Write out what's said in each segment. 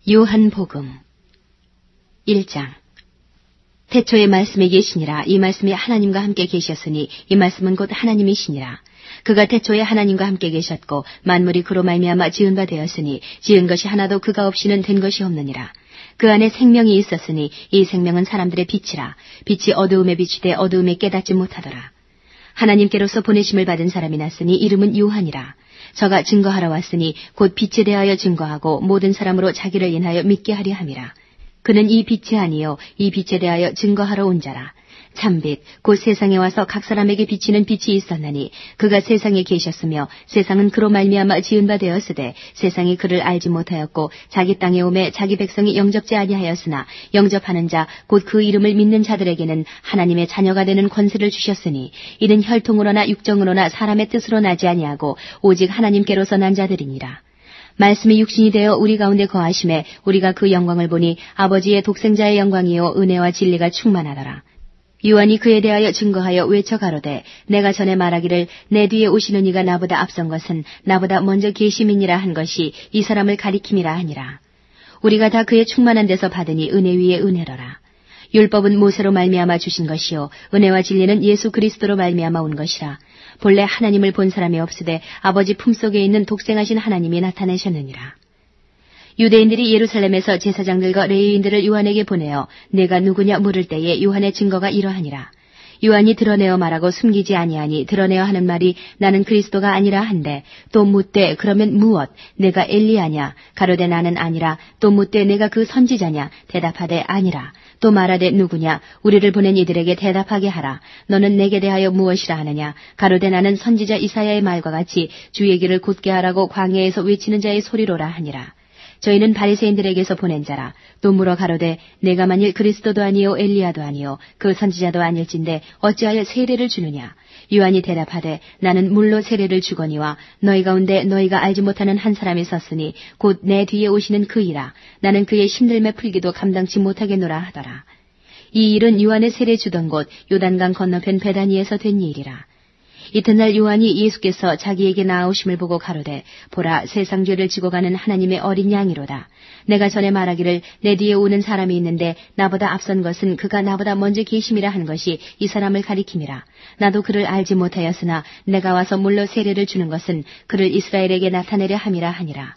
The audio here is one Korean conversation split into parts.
요한복음 1장. 태초에 말씀이 계시니라. 이 말씀이 하나님과 함께 계셨으니 이 말씀은 곧 하나님이시니라. 그가 태초에 하나님과 함께 계셨고 만물이 그로 말미암아 지은 바 되었으니 지은 것이 하나도 그가 없이는 된 것이 없느니라. 그 안에 생명이 있었으니 이 생명은 사람들의 빛이라. 빛이 어두움에 비치되 어두움에 깨닫지 못하더라. 하나님께로서 보내심을 받은 사람이 났으니 이름은 요한이라. 저가 증거하러 왔으니 곧 빛에 대하여 증거하고 모든 사람으로 자기를 인하여 믿게 하려 함이라. 그는 이 빛이 아니요 이 빛에 대하여 증거하러 온 자라. 참빛 곧 세상에 와서 각 사람에게 비치는 빛이 있었나니 그가 세상에 계셨으며 세상은 그로 말미암아 지은 바 되었으되 세상이 그를 알지 못하였고 자기 땅에 오매 자기 백성이 영접지 아니하였으나 영접하는 자 곧 그 이름을 믿는 자들에게는 하나님의 자녀가 되는 권세를 주셨으니 이는 혈통으로나 육정으로나 사람의 뜻으로 나지 아니하고 오직 하나님께로서 난 자들이니라. 말씀이 육신이 되어 우리 가운데 거하심에 우리가 그 영광을 보니 아버지의 독생자의 영광이요 은혜와 진리가 충만하더라. 요한이 그에 대하여 증거하여 외쳐 가로되 내가 전에 말하기를 내 뒤에 오시는 이가 나보다 앞선 것은 나보다 먼저 계심이니라 한 것이 이 사람을 가리킴이라 하니라. 우리가 다 그의 충만한 데서 받으니 은혜 위에 은혜로라. 율법은 모세로 말미암아 주신 것이요 은혜와 진리는 예수 그리스도로 말미암아 온 것이라. 본래 하나님을 본 사람이 없으되 아버지 품속에 있는 독생하신 하나님이 나타내셨느니라. 유대인들이 예루살렘에서 제사장들과 레위인들을 요한에게 보내어 내가 누구냐 물을 때에 요한의 증거가 이러하니라. 요한이 드러내어 말하고 숨기지 아니하니 드러내어 하는 말이 나는 그리스도가 아니라 한데 또 묻되 그러면 무엇 내가 엘리야냐 가로되 나는 아니라 또 묻되 내가 그 선지자냐 대답하되 아니라 또 말하되 누구냐 우리를 보낸 이들에게 대답하게 하라. 너는 내게 대하여 무엇이라 하느냐 가로되 나는 선지자 이사야의 말과 같이 주의 길을 곧게 하라고 광야에서 외치는 자의 소리로라 하니라. 저희는 바리새인들에게서 보낸 자라. 또 물어 가로되 내가 만일 그리스도도 아니요 엘리야도 아니요 그 선지자도 아닐진데 어찌하여 세례를 주느냐. 요한이 대답하되 나는 물로 세례를 주거니와 너희 가운데 너희가 알지 못하는 한 사람이 섰으니 곧 내 뒤에 오시는 그이라. 나는 그의 신들매 풀기도 감당치 못하겠노라 하더라. 이 일은 요한의 세례 주던 곳 요단강 건너편 베다니에서 된 일이라. 이튿날 요한이 예수께서 자기에게 나아오심을 보고 가로되 보라 세상 죄를 지고 가는 하나님의 어린 양이로다. 내가 전에 말하기를 내 뒤에 오는 사람이 있는데 나보다 앞선 것은 그가 나보다 먼저 계심이라 한 것이 이 사람을 가리킴이라. 나도 그를 알지 못하였으나 내가 와서 물로 세례를 주는 것은 그를 이스라엘에게 나타내려 함이라 하니라.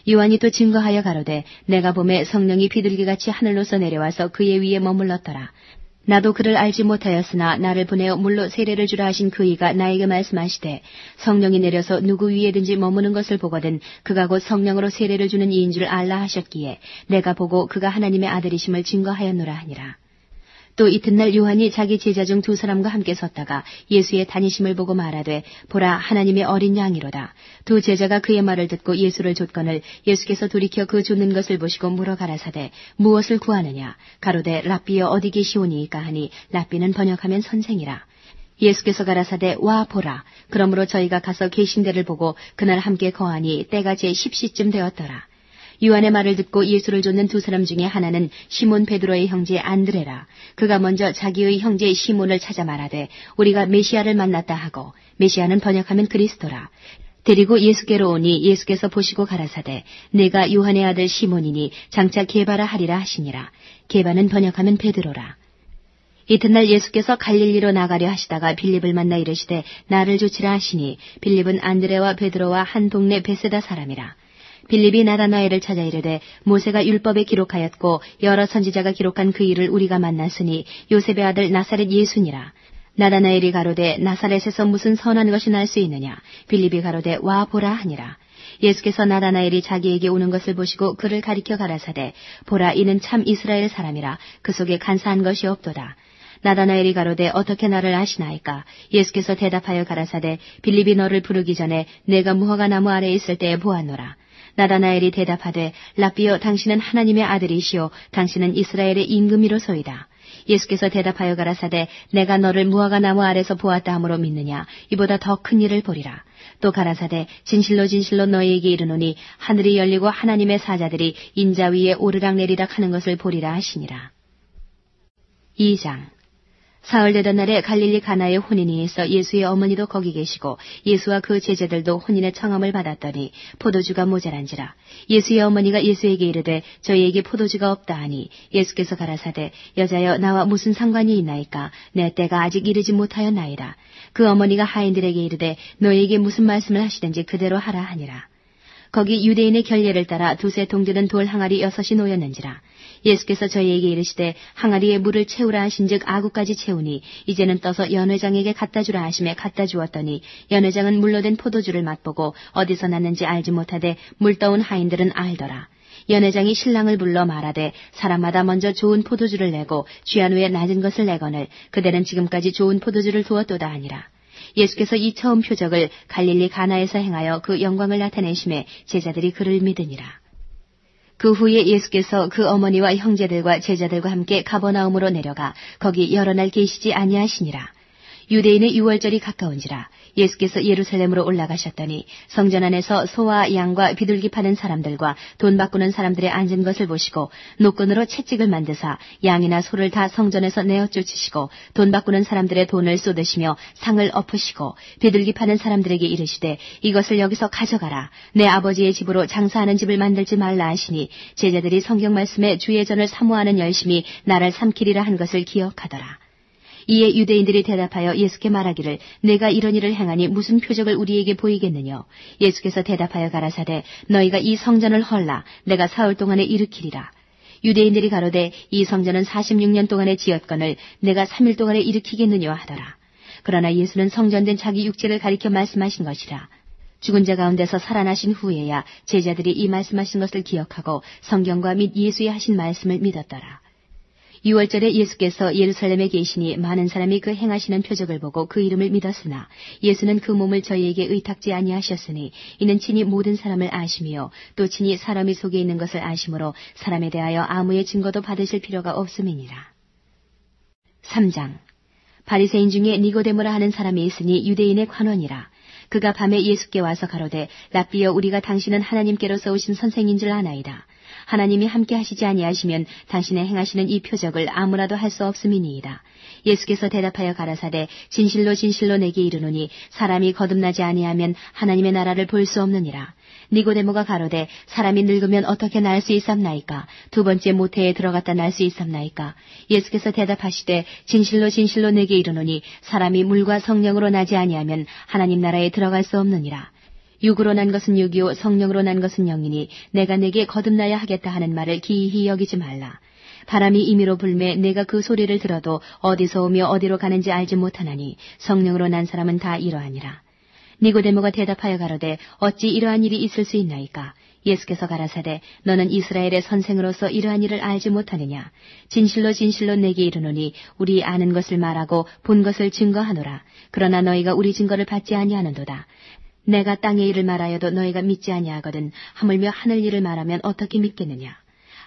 요한이 또 증거하여 가로되 내가 보매 성령이 비둘기같이 하늘로서 내려와서 그의 위에 머물렀더라. 나도 그를 알지 못하였으나 나를 보내어 물로 세례를 주라 하신 그이가 나에게 말씀하시되 성령이 내려서 누구 위에든지 머무는 것을 보거든 그가 곧 성령으로 세례를 주는 이인 줄 알라 하셨기에 내가 보고 그가 하나님의 아들이심을 증거하였노라 하니라. 또 이튿날 요한이 자기 제자 중 두 사람과 함께 섰다가 예수의 다니심을 보고 말하되 보라 하나님의 어린 양이로다. 두 제자가 그의 말을 듣고 예수를 좇거늘 예수께서 돌이켜 그 좇는 것을 보시고 물어 가라사대 무엇을 구하느냐. 가로되 랍비여 어디 계시오니이까 하니 랍비는 번역하면 선생이라. 예수께서 가라사대 와 보라. 그러므로 저희가 가서 계신 데를 보고 그날 함께 거하니 때가 제 10시쯤 되었더라. 요한의 말을 듣고 예수를 좇는 두 사람 중에 하나는 시몬 베드로의 형제 안드레라. 그가 먼저 자기의 형제 시몬을 찾아 말하되 우리가 메시아를 만났다 하고 메시아는 번역하면 그리스도라. 데리고 예수께로 오니 예수께서 보시고 가라사대 내가 요한의 아들 시몬이니 장차 게바라 하리라 하시니라. 게바는 번역하면 베드로라. 이튿날 예수께서 갈릴리로 나가려 하시다가 빌립을 만나 이르시되 나를 좇으라 하시니 빌립은 안드레와 베드로와 한 동네 베세다 사람이라. 빌립이 나다나엘을 찾아 이르되 모세가 율법에 기록하였고 여러 선지자가 기록한 그 일을 우리가 만났으니 요셉의 아들 나사렛 예수니라. 나다나엘이 가로되 나사렛에서 무슨 선한 것이 날 수 있느냐. 빌립이 가로되 와 보라 하니라. 예수께서 나다나엘이 자기에게 오는 것을 보시고 그를 가리켜 가라사대 보라 이는 참 이스라엘 사람이라. 그 속에 간사한 것이 없도다. 나다나엘이 가로되 어떻게 나를 아시나이까. 예수께서 대답하여 가라사대 빌립이 너를 부르기 전에 내가 무화과 나무 아래에 있을 때에 보았노라. 나다나엘이 대답하되 랍비여 당신은 하나님의 아들이시오 당신은 이스라엘의 임금이로소이다. 예수께서 대답하여 가라사대 내가 너를 무화과 나무 아래서 보았다 함으로 믿느냐. 이보다 더 큰 일을 보리라. 또 가라사대 진실로 진실로 너희에게 이르노니 하늘이 열리고 하나님의 사자들이 인자 위에 오르락내리락 하는 것을 보리라 하시니라. 2장. 사흘되던 날에 갈릴리 가나에 혼인이 있어 예수의 어머니도 거기 계시고 예수와 그 제자들도 혼인의 청함을 받았더니 포도주가 모자란지라. 예수의 어머니가 예수에게 이르되 저희에게 포도주가 없다 하니 예수께서 가라사대 여자여 나와 무슨 상관이 있나이까 내 때가 아직 이르지 못하였나이다. 그 어머니가 하인들에게 이르되 너희에게 무슨 말씀을 하시든지 그대로 하라 하니라. 거기 유대인의 결례를 따라 두세 동드는 돌 항아리 6이 놓였는지라. 예수께서 저희에게 이르시되 항아리에 물을 채우라 하신즉 아구까지 채우니 이제는 떠서 연회장에게 갖다 주라 하심에 갖다 주었더니 연회장은 물로 된 포도주를 맛보고 어디서 났는지 알지 못하되 물 떠온 하인들은 알더라. 연회장이 신랑을 불러 말하되 사람마다 먼저 좋은 포도주를 내고 취한 후에 낮은 것을 내거늘 그대는 지금까지 좋은 포도주를 두었도다 하니라. 예수께서 이 처음 표적을 갈릴리 가나에서 행하여 그 영광을 나타내심에 제자들이 그를 믿으니라. 그 후에 예수께서 그 어머니와 형제들과 제자들과 함께 가버나움으로 내려가 거기 여러 날 계시지 아니하시니라. 유대인의 유월절이 가까운지라. 예수께서 예루살렘으로 올라가셨더니 성전 안에서 소와 양과 비둘기 파는 사람들과 돈 바꾸는 사람들의 앉은 것을 보시고 노끈으로 채찍을 만드사 양이나 소를 다 성전에서 내어 쫓으시고 돈 바꾸는 사람들의 돈을 쏟으시며 상을 엎으시고 비둘기 파는 사람들에게 이르시되 이것을 여기서 가져가라. 내 아버지의 집으로 장사하는 집을 만들지 말라 하시니 제자들이 성경 말씀에 주의 전을 사모하는 열심히 나를 삼키리라 한 것을 기억하더라. 이에 유대인들이 대답하여 예수께 말하기를 내가 이런 일을 행하니 무슨 표적을 우리에게 보이겠느냐. 예수께서 대답하여 가라사대 너희가 이 성전을 헐라 내가 사흘 동안에 일으키리라. 유대인들이 가로되 이 성전은 46년 동안에 지었거늘 내가 3일 동안에 일으키겠느냐 하더라. 그러나 예수는 성전된 자기 육체를 가리켜 말씀하신 것이라. 죽은 자 가운데서 살아나신 후에야 제자들이 이 말씀하신 것을 기억하고 성경과 및 예수의 하신 말씀을 믿었더라. 6월절에 예수께서 예루살렘에 계시니 많은 사람이 그 행하시는 표적을 보고 그 이름을 믿었으나 예수는 그 몸을 저희에게 의탁지 아니하셨으니 이는 친히 모든 사람을 아심이요 또 친히 사람이 속에 있는 것을 아심으로 사람에 대하여 아무의 증거도 받으실 필요가 없음이니라. 3장 바리새인 중에 니고데모라 하는 사람이 있으니 유대인의 관원이라. 그가 밤에 예수께 와서 가로되 랍비여 우리가 당신은 하나님께로서 오신 선생인 줄 아나이다. 하나님이 함께 하시지 아니하시면 당신의 행하시는 이 표적을 아무라도 할 수 없음이니이다. 예수께서 대답하여 가라사대 진실로 진실로 내게 이르노니 사람이 거듭나지 아니하면 하나님의 나라를 볼 수 없느니라. 니고데모가 가로되 사람이 늙으면 어떻게 날 수 있삼나이까? 두 번째 모태에 들어갔다 날 수 있삼나이까? 예수께서 대답하시되 진실로 진실로 내게 이르노니 사람이 물과 성령으로 나지 아니하면 하나님 나라에 들어갈 수 없느니라. 육으로 난 것은 육이요 성령으로 난 것은 영이니 내가 내게 거듭나야 하겠다 하는 말을 기이히 여기지 말라. 바람이 임의로 불매 내가 그 소리를 들어도 어디서 오며 어디로 가는지 알지 못하나니 성령으로 난 사람은 다 이러하니라. 니고데모가 대답하여 가로되 어찌 이러한 일이 있을 수 있나이까? 예수께서 가라사대 너는 이스라엘의 선생으로서 이러한 일을 알지 못하느냐? 진실로 진실로 내게 이르노니 우리 아는 것을 말하고 본 것을 증거하노라. 그러나 너희가 우리 증거를 받지 아니하는도다. 내가 땅의 일을 말하여도 너희가 믿지 아니하거든 하물며 하늘 일을 말하면 어떻게 믿겠느냐.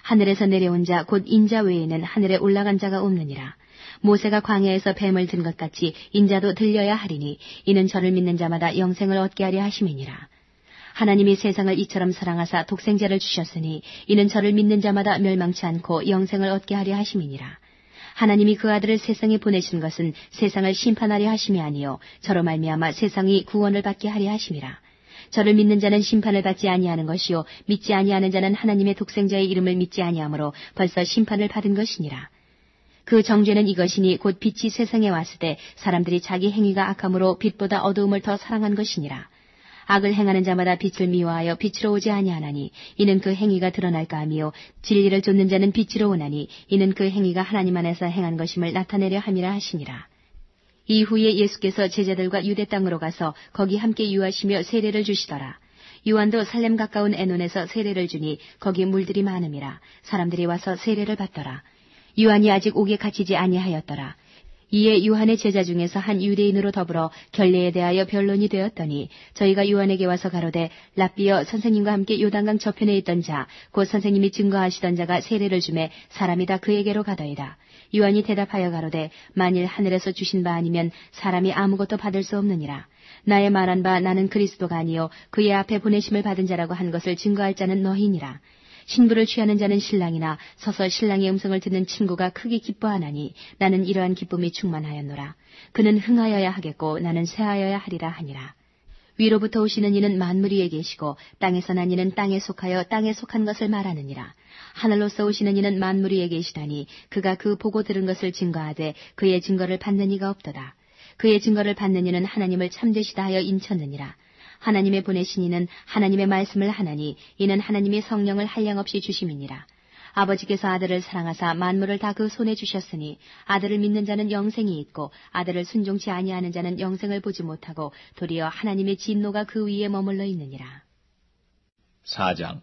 하늘에서 내려온 자 곧 인자 외에는 하늘에 올라간 자가 없느니라. 모세가 광야에서 뱀을 든 것 같이 인자도 들려야 하리니 이는 저를 믿는 자마다 영생을 얻게 하려 하심이니라. 하나님이 세상을 이처럼 사랑하사 독생자를 주셨으니 이는 저를 믿는 자마다 멸망치 않고 영생을 얻게 하려 하심이니라. 하나님이 그 아들을 세상에 보내신 것은 세상을 심판하려 하심이 아니요 저로 말미암아 세상이 구원을 받게 하려 하심이라. 저를 믿는 자는 심판을 받지 아니하는 것이요 믿지 아니하는 자는 하나님의 독생자의 이름을 믿지 아니하므로 벌써 심판을 받은 것이니라. 그 정죄는 이것이니 곧 빛이 세상에 왔을 때 사람들이 자기 행위가 악함으로 빛보다 어두움을 더 사랑한 것이니라. 악을 행하는 자마다 빛을 미워하여 빛으로 오지 아니하나니 이는 그 행위가 드러날까 하미요 진리를 좇는 자는 빛으로 오나니 이는 그 행위가 하나님 안에서 행한 것임을 나타내려 함이라 하시니라. 이후에 예수께서 제자들과 유대 땅으로 가서 거기 함께 유하시며 세례를 주시더라. 요한도 살렘 가까운 에논에서 세례를 주니 거기 물들이 많음이라. 사람들이 와서 세례를 받더라. 요한이 아직 옥에 갇히지 아니하였더라. 이에 요한의 제자 중에서 한 유대인으로 더불어 결례에 대하여 변론이 되었더니 저희가 요한에게 와서 가로되 랍비여 선생님과 함께 요단강 저편에 있던 자 곧 선생님이 증거하시던 자가 세례를 주매 사람이 다 그에게로 가더이다. 요한이 대답하여 가로되 만일 하늘에서 주신 바 아니면 사람이 아무것도 받을 수 없느니라. 나의 말한 바 나는 그리스도가 아니요 그의 앞에 보내심을 받은 자라고 한 것을 증거할 자는 너희니라. 신부를 취하는 자는 신랑이나 서서 신랑의 음성을 듣는 친구가 크게 기뻐하나니 나는 이러한 기쁨이 충만하였노라. 그는 흥하여야 하겠고 나는 쇠하여야 하리라 하니라. 위로부터 오시는 이는 만물 위에 계시고 땅에서 난 이는 땅에 속하여 땅에 속한 것을 말하느니라. 하늘로서 오시는 이는 만물 위에 계시다니 그가 그 보고 들은 것을 증거하되 그의 증거를 받는 이가 없도다. 그의 증거를 받는 이는 하나님을 참되시다 하여 인쳤느니라. 하나님의 보내신 이는 하나님의 말씀을 하나니 이는 하나님의 성령을 한량없이 주심이니라. 아버지께서 아들을 사랑하사 만물을 다 그 손에 주셨으니 아들을 믿는 자는 영생이 있고 아들을 순종치 아니하는 자는 영생을 보지 못하고 도리어 하나님의 진노가 그 위에 머물러 있느니라. 4장.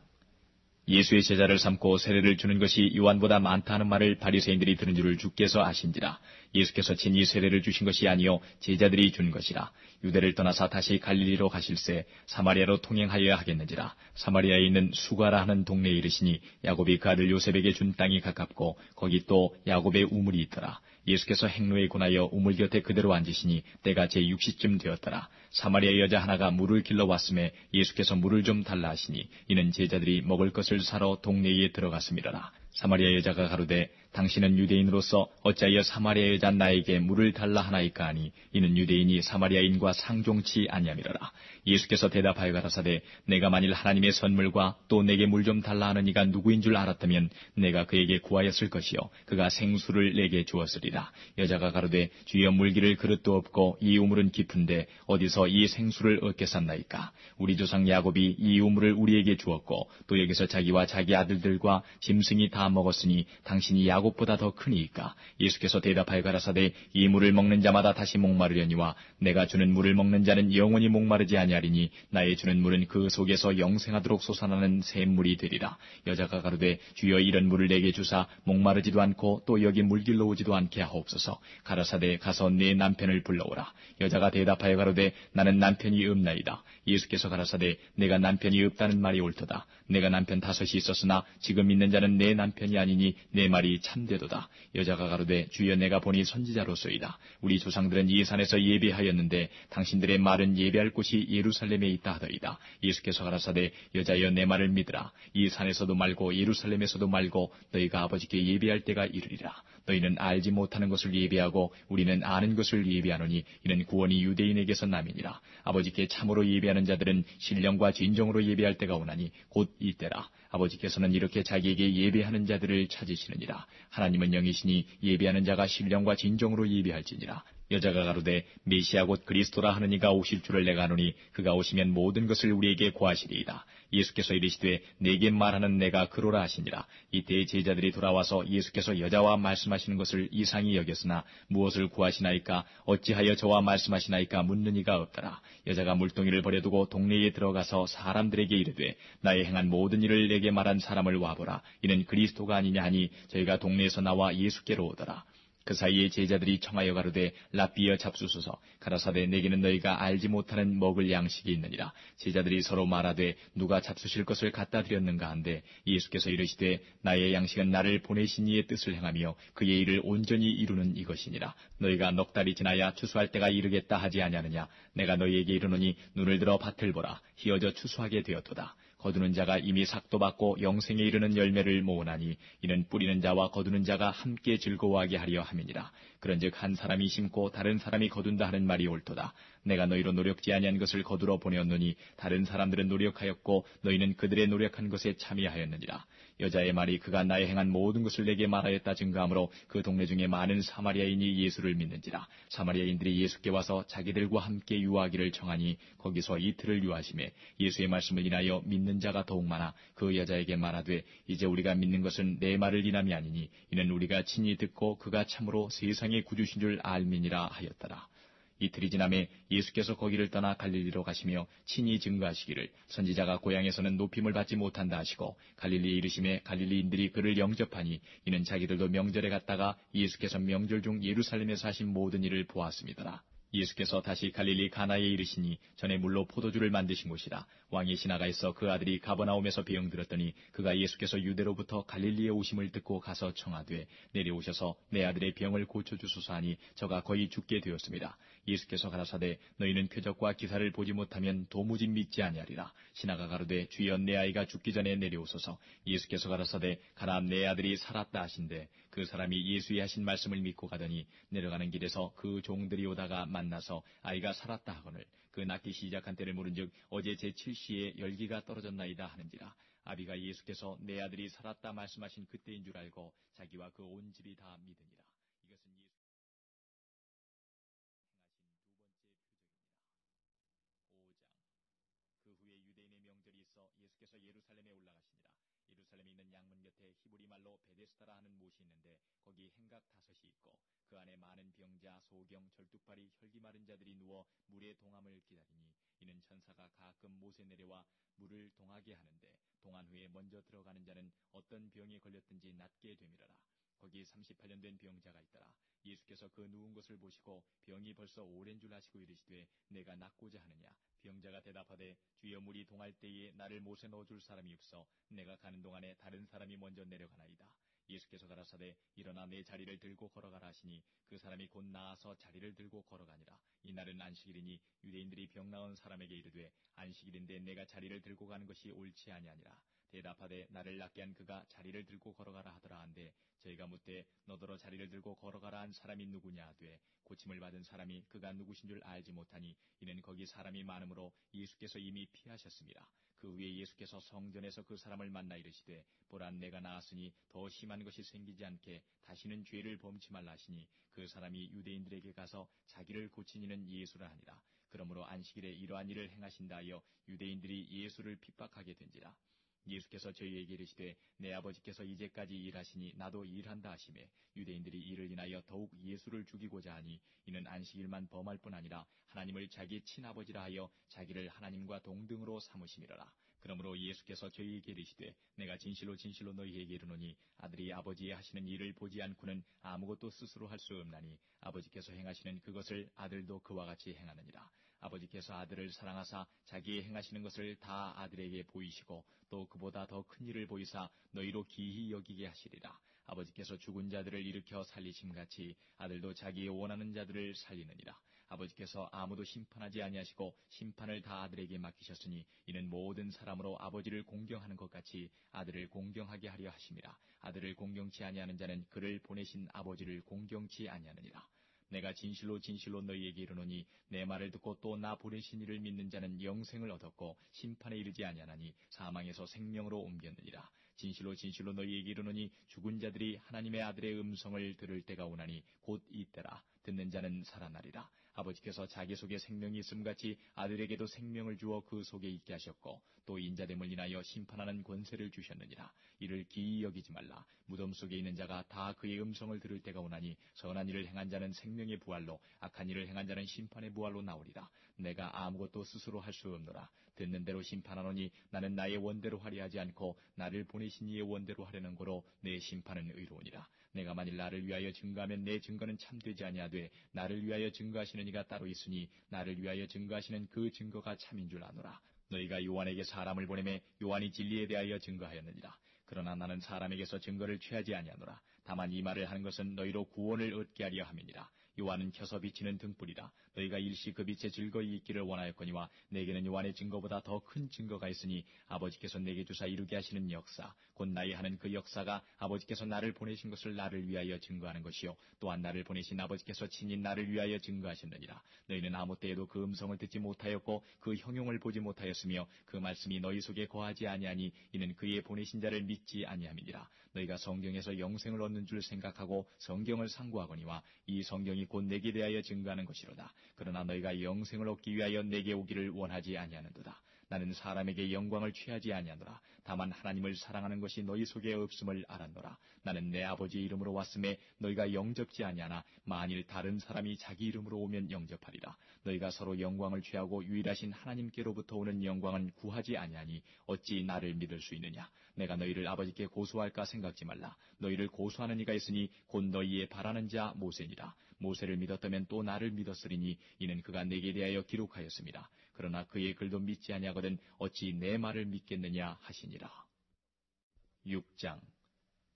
예수의 제자를 삼고 세례를 주는 것이 요한보다 많다 하는 말을 바리새인들이 들은 줄을 주께서 아신지라. 예수께서 친히 세례를 주신 것이 아니요 제자들이 준 것이라. 유대를 떠나사 다시 갈릴리로 가실새 사마리아로 통행하여야 하겠는지라. 사마리아에 있는 수가라 하는 동네에 이르시니 야곱이 그 아들 요셉에게 준 땅이 가깝고 거기 또 야곱의 우물이 있더라. 예수께서 행로에 권하여 우물 곁에 그대로 앉으시니 때가 제6시쯤 되었더라. 사마리아 여자 하나가 물을 길러 왔음에 예수께서 물을 좀 달라 하시니 이는 제자들이 먹을 것을 사러 동네에 들어갔음이라라. 사마리아 여자가 가로되 당신은 유대인으로서 어찌하여 사마리아 여자 나에게 물을 달라 하나이까 하니 이는 유대인이 사마리아인과 상종치 아니함이라라. 예수께서 대답하여 가라사대 내가 만일 하나님의 선물과 또 내게 물 좀 달라 하는 이가 누구인 줄 알았다면 내가 그에게 구하였을 것이요 그가 생수를 내게 주었으리라. 여자가 가로되 주여 물기를 그릇도 없고 이 우물은 깊은데 어디서 이 생수를 얻겠사나이까. 우리 조상 야곱이 이 우물을 우리에게 주었고 또 여기서 자기와 자기 아들들과 짐승이 다 먹었으니 당신이 야곱보다 더 크니이까. 예수께서 대답하여 가라사대 이 물을 먹는 자마다 다시 목마르려니와 내가 주는 물을 먹는 자는 영원히 목마르지 아니하리니 나의 주는 물은 그 속에서 영생하도록 솟아나는 샘물이 되리라. 여자가 가로되 주여 이런 물을 내게 주사 목마르지도 않고 또 여기 물길로 오지도 않게 하옵소서. 가라사대 가서 내 남편을 불러오라. 여자가 대답하여 가로되 나는 남편이 없나이다. 예수께서 가라사대 내가 남편이 없다는 말이 옳도다. 내가 남편 5이 있었으나 지금 있는 자는 내 남편이 아니니 내 말이 참되도다. 여자가 가로되 주여 내가 보니 선지자로소이다. 우리 조상들은 이 산에서 예배하였는데 당신들의 말은 예배할 곳이 예루살렘에 있다 하더이다. 예수께서 가라사대 여자여 내 말을 믿으라. 이 산에서도 말고 예루살렘에서도 말고 너희가 아버지께 예배할 때가 이르리라. 너희는 알지 못하는 것을 예배하고 우리는 아는 것을 예배하노니 이는 구원이 유대인에게서 남이니라. 아버지께 참으로 예배하는 자들은 신령과 진정으로 예배할 때가 오나니 곧 이때라. 아버지께서는 이렇게 자기에게 예배하는 자들을 찾으시느니라. 하나님은 영이시니 예배하는 자가 신령과 진정으로 예배할지니라. 여자가 가로되 메시아 곧 그리스도라 하는 이가 오실 줄을 내가 아노니 그가 오시면 모든 것을 우리에게 고하시리이다. 예수께서 이르시되 내게 말하는 내가 그로라 하시니라. 이때 제자들이 돌아와서 예수께서 여자와 말씀하시는 것을 이상히 여겼으나 무엇을 구하시나이까 어찌하여 저와 말씀하시나이까 묻는 이가 없더라. 여자가 물동이를 버려두고 동네에 들어가서 사람들에게 이르되 나의 행한 모든 일을 내게 말한 사람을 와보라. 이는 그리스도가 아니냐 하니 저희가 동네에서 나와 예수께로 오더라. 그 사이에 제자들이 청하여 가로되 랍비여 잡수소서. 가라사대 내게는 너희가 알지 못하는 먹을 양식이 있느니라. 제자들이 서로 말하되 누가 잡수실 것을 갖다 드렸는가 한데 예수께서 이르시되 나의 양식은 나를 보내신 이의 뜻을 행하며 그의 일을 온전히 이루는 이것이니라. 너희가 넉 달이 지나야 추수할 때가 이르겠다 하지 아니하느냐. 내가 너희에게 이르노니 눈을 들어 밭을 보라. 희어져 추수하게 되었도다. 거두는 자가 이미 삭도 받고 영생에 이르는 열매를 모으나니 이는 뿌리는 자와 거두는 자가 함께 즐거워하게 하려 함이니라. 그런즉 한 사람이 심고 다른 사람이 거둔다 하는 말이 옳도다. 내가 너희로 노력지 아니한 것을 거두러 보내었노니 다른 사람들은 노력하였고 너희는 그들의 노력한 것에 참여하였느니라. 여자의 말이 그가 나의 행한 모든 것을 내게 말하였다 증거하므로 그 동네 중에 많은 사마리아인이 예수를 믿는지라. 사마리아인들이 예수께 와서 자기들과 함께 유하기를 청하니 거기서 이틀을 유하심에 예수의 말씀을 인하여 믿는 자가 더욱 많아 그 여자에게 말하되 이제 우리가 믿는 것은 내 말을 인함이 아니니 이는 우리가 친히 듣고 그가 참으로 세상의 구주신 줄 알미니라 하였더라. 이틀이 지남에 예수께서 거기를 떠나 갈릴리로 가시며 친히 증거하시기를 선지자가 고향에서는 높임을 받지 못한다 하시고 갈릴리에 이르심에 갈릴리인들이 그를 영접하니 이는 자기들도 명절에 갔다가 예수께서 명절 중 예루살렘에서 하신 모든 일을 보았음이더라. 예수께서 다시 갈릴리 가나에 이르시니 전에 물로 포도주를 만드신 곳이라. 왕이 지나가있어 그 아들이 가버나움에서 병들었더니 그가 예수께서 유대로부터 갈릴리에 오심을 듣고 가서 청하되 내려오셔서 내 아들의 병을 고쳐주소서 하니 저가 거의 죽게 되었습니다. 예수께서 가라사대 너희는 표적과 기사를 보지 못하면 도무지 믿지 아니하리라. 신하가 가로되 주여 내 아이가 죽기 전에 내려오소서. 예수께서 가라사대 가라 내 아들이 살았다 하신대 그 사람이 예수의 하신 말씀을 믿고 가더니 내려가는 길에서 그 종들이 오다가 만나서 아이가 살았다 하거늘 그 낫기 시작한 때를 물은즉 어제 제7시에 열기가 떨어졌나이다 하는지라. 아비가 예수께서 내 아들이 살았다 말씀하신 그때인 줄 알고 자기와 그 온 집이 다 믿으니라. 이것은 예수 행하신 두 번째 표적입니다. 5장. 그 후에 유대인의 명절이 있어 예수께서 예루살렘에 올라가시니라. 예루살렘에 있는 양문 곁에 히브리 말로 베데스다라 하는 못이 있는데 거기 행각 5이 있고 그 안에 많은 병자, 소경, 절뚝발이 혈기 마른 자들이 누워 물의 동함을 기다리니 이는 천사가 가끔 못에 내려와 물을 동하게 하는데 동한 후에 먼저 들어가는 자는 어떤 병에 걸렸든지 낫게 되미러라. 거기 38년 된 병자가 있더라. 예수께서 그 누운 것을 보시고 병이 벌써 오랜 줄 아시고 이르시되 내가 낫고자 하느냐. 병자가 대답하되 주여 물이 동할 때에 나를 못에 넣어줄 사람이 없어 내가 가는 동안에 다른 사람이 먼저 내려가나이다. 예수께서 가라사대 일어나 내 자리를 들고 걸어가라 하시니 그 사람이 곧 나아서 자리를 들고 걸어가니라. 이날은 안식일이니 유대인들이 병 나은 사람에게 이르되 안식일인데 내가 자리를 들고 가는 것이 옳지 아니하니라. 대답하되 나를 낫게 한 그가 자리를 들고 걸어가라 하더라 한데 저희가 묻되 너더러 자리를 들고 걸어가라 한 사람이 누구냐 하되 고침을 받은 사람이 그가 누구신 줄 알지 못하니 이는 거기 사람이 많으므로 예수께서 이미 피하셨습니다. 그 후에 예수께서 성전에서 그 사람을 만나 이르시되 보라 내가 나았으니 더 심한 것이 생기지 않게 다시는 죄를 범치 말라 하시니 그 사람이 유대인들에게 가서 자기를 고친 이는 예수라 하니라. 그러므로 안식일에 이러한 일을 행하신다 하여 유대인들이 예수를 핍박하게 된지라. 예수께서 저희에게 이르시되 내 아버지께서 이제까지 일하시니 나도 일한다 하시매 유대인들이 이를 인하여 더욱 예수를 죽이고자 하니 이는 안식일만 범할 뿐 아니라 하나님을 자기 친아버지라 하여 자기를 하나님과 동등으로 삼으심이러라. 그러므로 예수께서 저희에게 이르시되 내가 진실로 진실로 너희에게 이르노니 아들이 아버지의 하시는 일을 보지 않고는 아무것도 스스로 할 수 없나니 아버지께서 행하시는 그것을 아들도 그와 같이 행하느니라. 아버지께서 아들을 사랑하사 자기의 행하시는 것을 다 아들에게 보이시고 또 그보다 더 큰 일을 보이사 너희로 기히 여기게 하시리라. 아버지께서 죽은 자들을 일으켜 살리심같이 아들도 자기의 원하는 자들을 살리느니라. 아버지께서 아무도 심판하지 아니하시고 심판을 다 아들에게 맡기셨으니 이는 모든 사람으로 아버지를 공경하는 것 같이 아들을 공경하게 하려 하심이라. 아들을 공경치 아니하는 자는 그를 보내신 아버지를 공경치 아니하느니라. 내가 진실로 진실로 너희에게 이르노니 내 말을 듣고 또 나 보내신 이를 믿는 자는 영생을 얻었고 심판에 이르지 아니하나니 사망에서 생명으로 옮겼느니라. 진실로 진실로 너희에게 이르노니 죽은 자들이 하나님의 아들의 음성을 들을 때가 오나니 곧 이때라. 듣는 자는 살아나리라. 아버지께서 자기 속에 생명이 있음같이 아들에게도 생명을 주어 그 속에 있게 하셨고 또 인자됨을 인하여 심판하는 권세를 주셨느니라. 이를 기이 여기지 말라. 무덤 속에 있는 자가 다 그의 음성을 들을 때가 오나니 선한 일을 행한 자는 생명의 부활로 악한 일을 행한 자는 심판의 부활로 나오리라. 내가 아무것도 스스로 할 수 없노라. 듣는 대로 심판하노니 나는 나의 원대로 하려 하지 않고 나를 보내신 이의 원대로 하려는 거로 내 심판은 의로우니라. 내가 만일 나를 위하여 증거하면 내 증거는 참되지 아니하되 나를 위하여 증거하시는 이가 따로 있으니 나를 위하여 증거하시는 그 증거가 참인 줄 아노라. 너희가 요한에게 사람을 보내매 요한이 진리에 대하여 증거하였느니라. 그러나 나는 사람에게서 증거를 취하지 아니하노라. 다만 이 말을 하는 것은 너희로 구원을 얻게 하려 함이니라. 요한은 켜서 비치는 등불이라. 너희가 일시 그 빛에 즐거이 있기를 원하였거니와 내게는 요한의 증거보다 더 큰 증거가 있으니 아버지께서 내게 주사 이루게 하시는 역사 곧 나의 하는 그 역사가 아버지께서 나를 보내신 것을 나를 위하여 증거하는 것이요 또한 나를 보내신 아버지께서 친히 나를 위하여 증거하셨느니라. 너희는 아무 때에도 그 음성을 듣지 못하였고 그 형용을 보지 못하였으며 그 말씀이 너희 속에 거하지 아니하니 이는 그의 보내신 자를 믿지 아니함이니라. 너희가 성경에서 영생을 얻는 줄 생각하고 성경을 상고하거니와 이 성경이 곧 내게 대하여 증거하는 것이로다. 그러나 너희가 영생을 얻기 위하여 내게 오기를 원하지 아니하는도다. 나는 사람에게 영광을 취하지 아니하노라. 다만 하나님을 사랑하는 것이 너희 속에 없음을 알았노라. 나는 내 아버지의 이름으로 왔음에 너희가 영접지 아니하나 만일 다른 사람이 자기 이름으로 오면 영접하리라. 너희가 서로 영광을 취하고 유일하신 하나님께로부터 오는 영광은 구하지 아니하니 어찌 나를 믿을 수 있느냐. 내가 너희를 아버지께 고소할까 생각지 말라. 너희를 고소하는 이가 있으니 곧 너희의 바라는 자 모세니라. 모세를 믿었다면 또 나를 믿었으리니 이는 그가 내게 대하여 기록하였습니다. 그러나 그의 글도 믿지 아니하거든 어찌 내 말을 믿겠느냐 하시니라. 6장.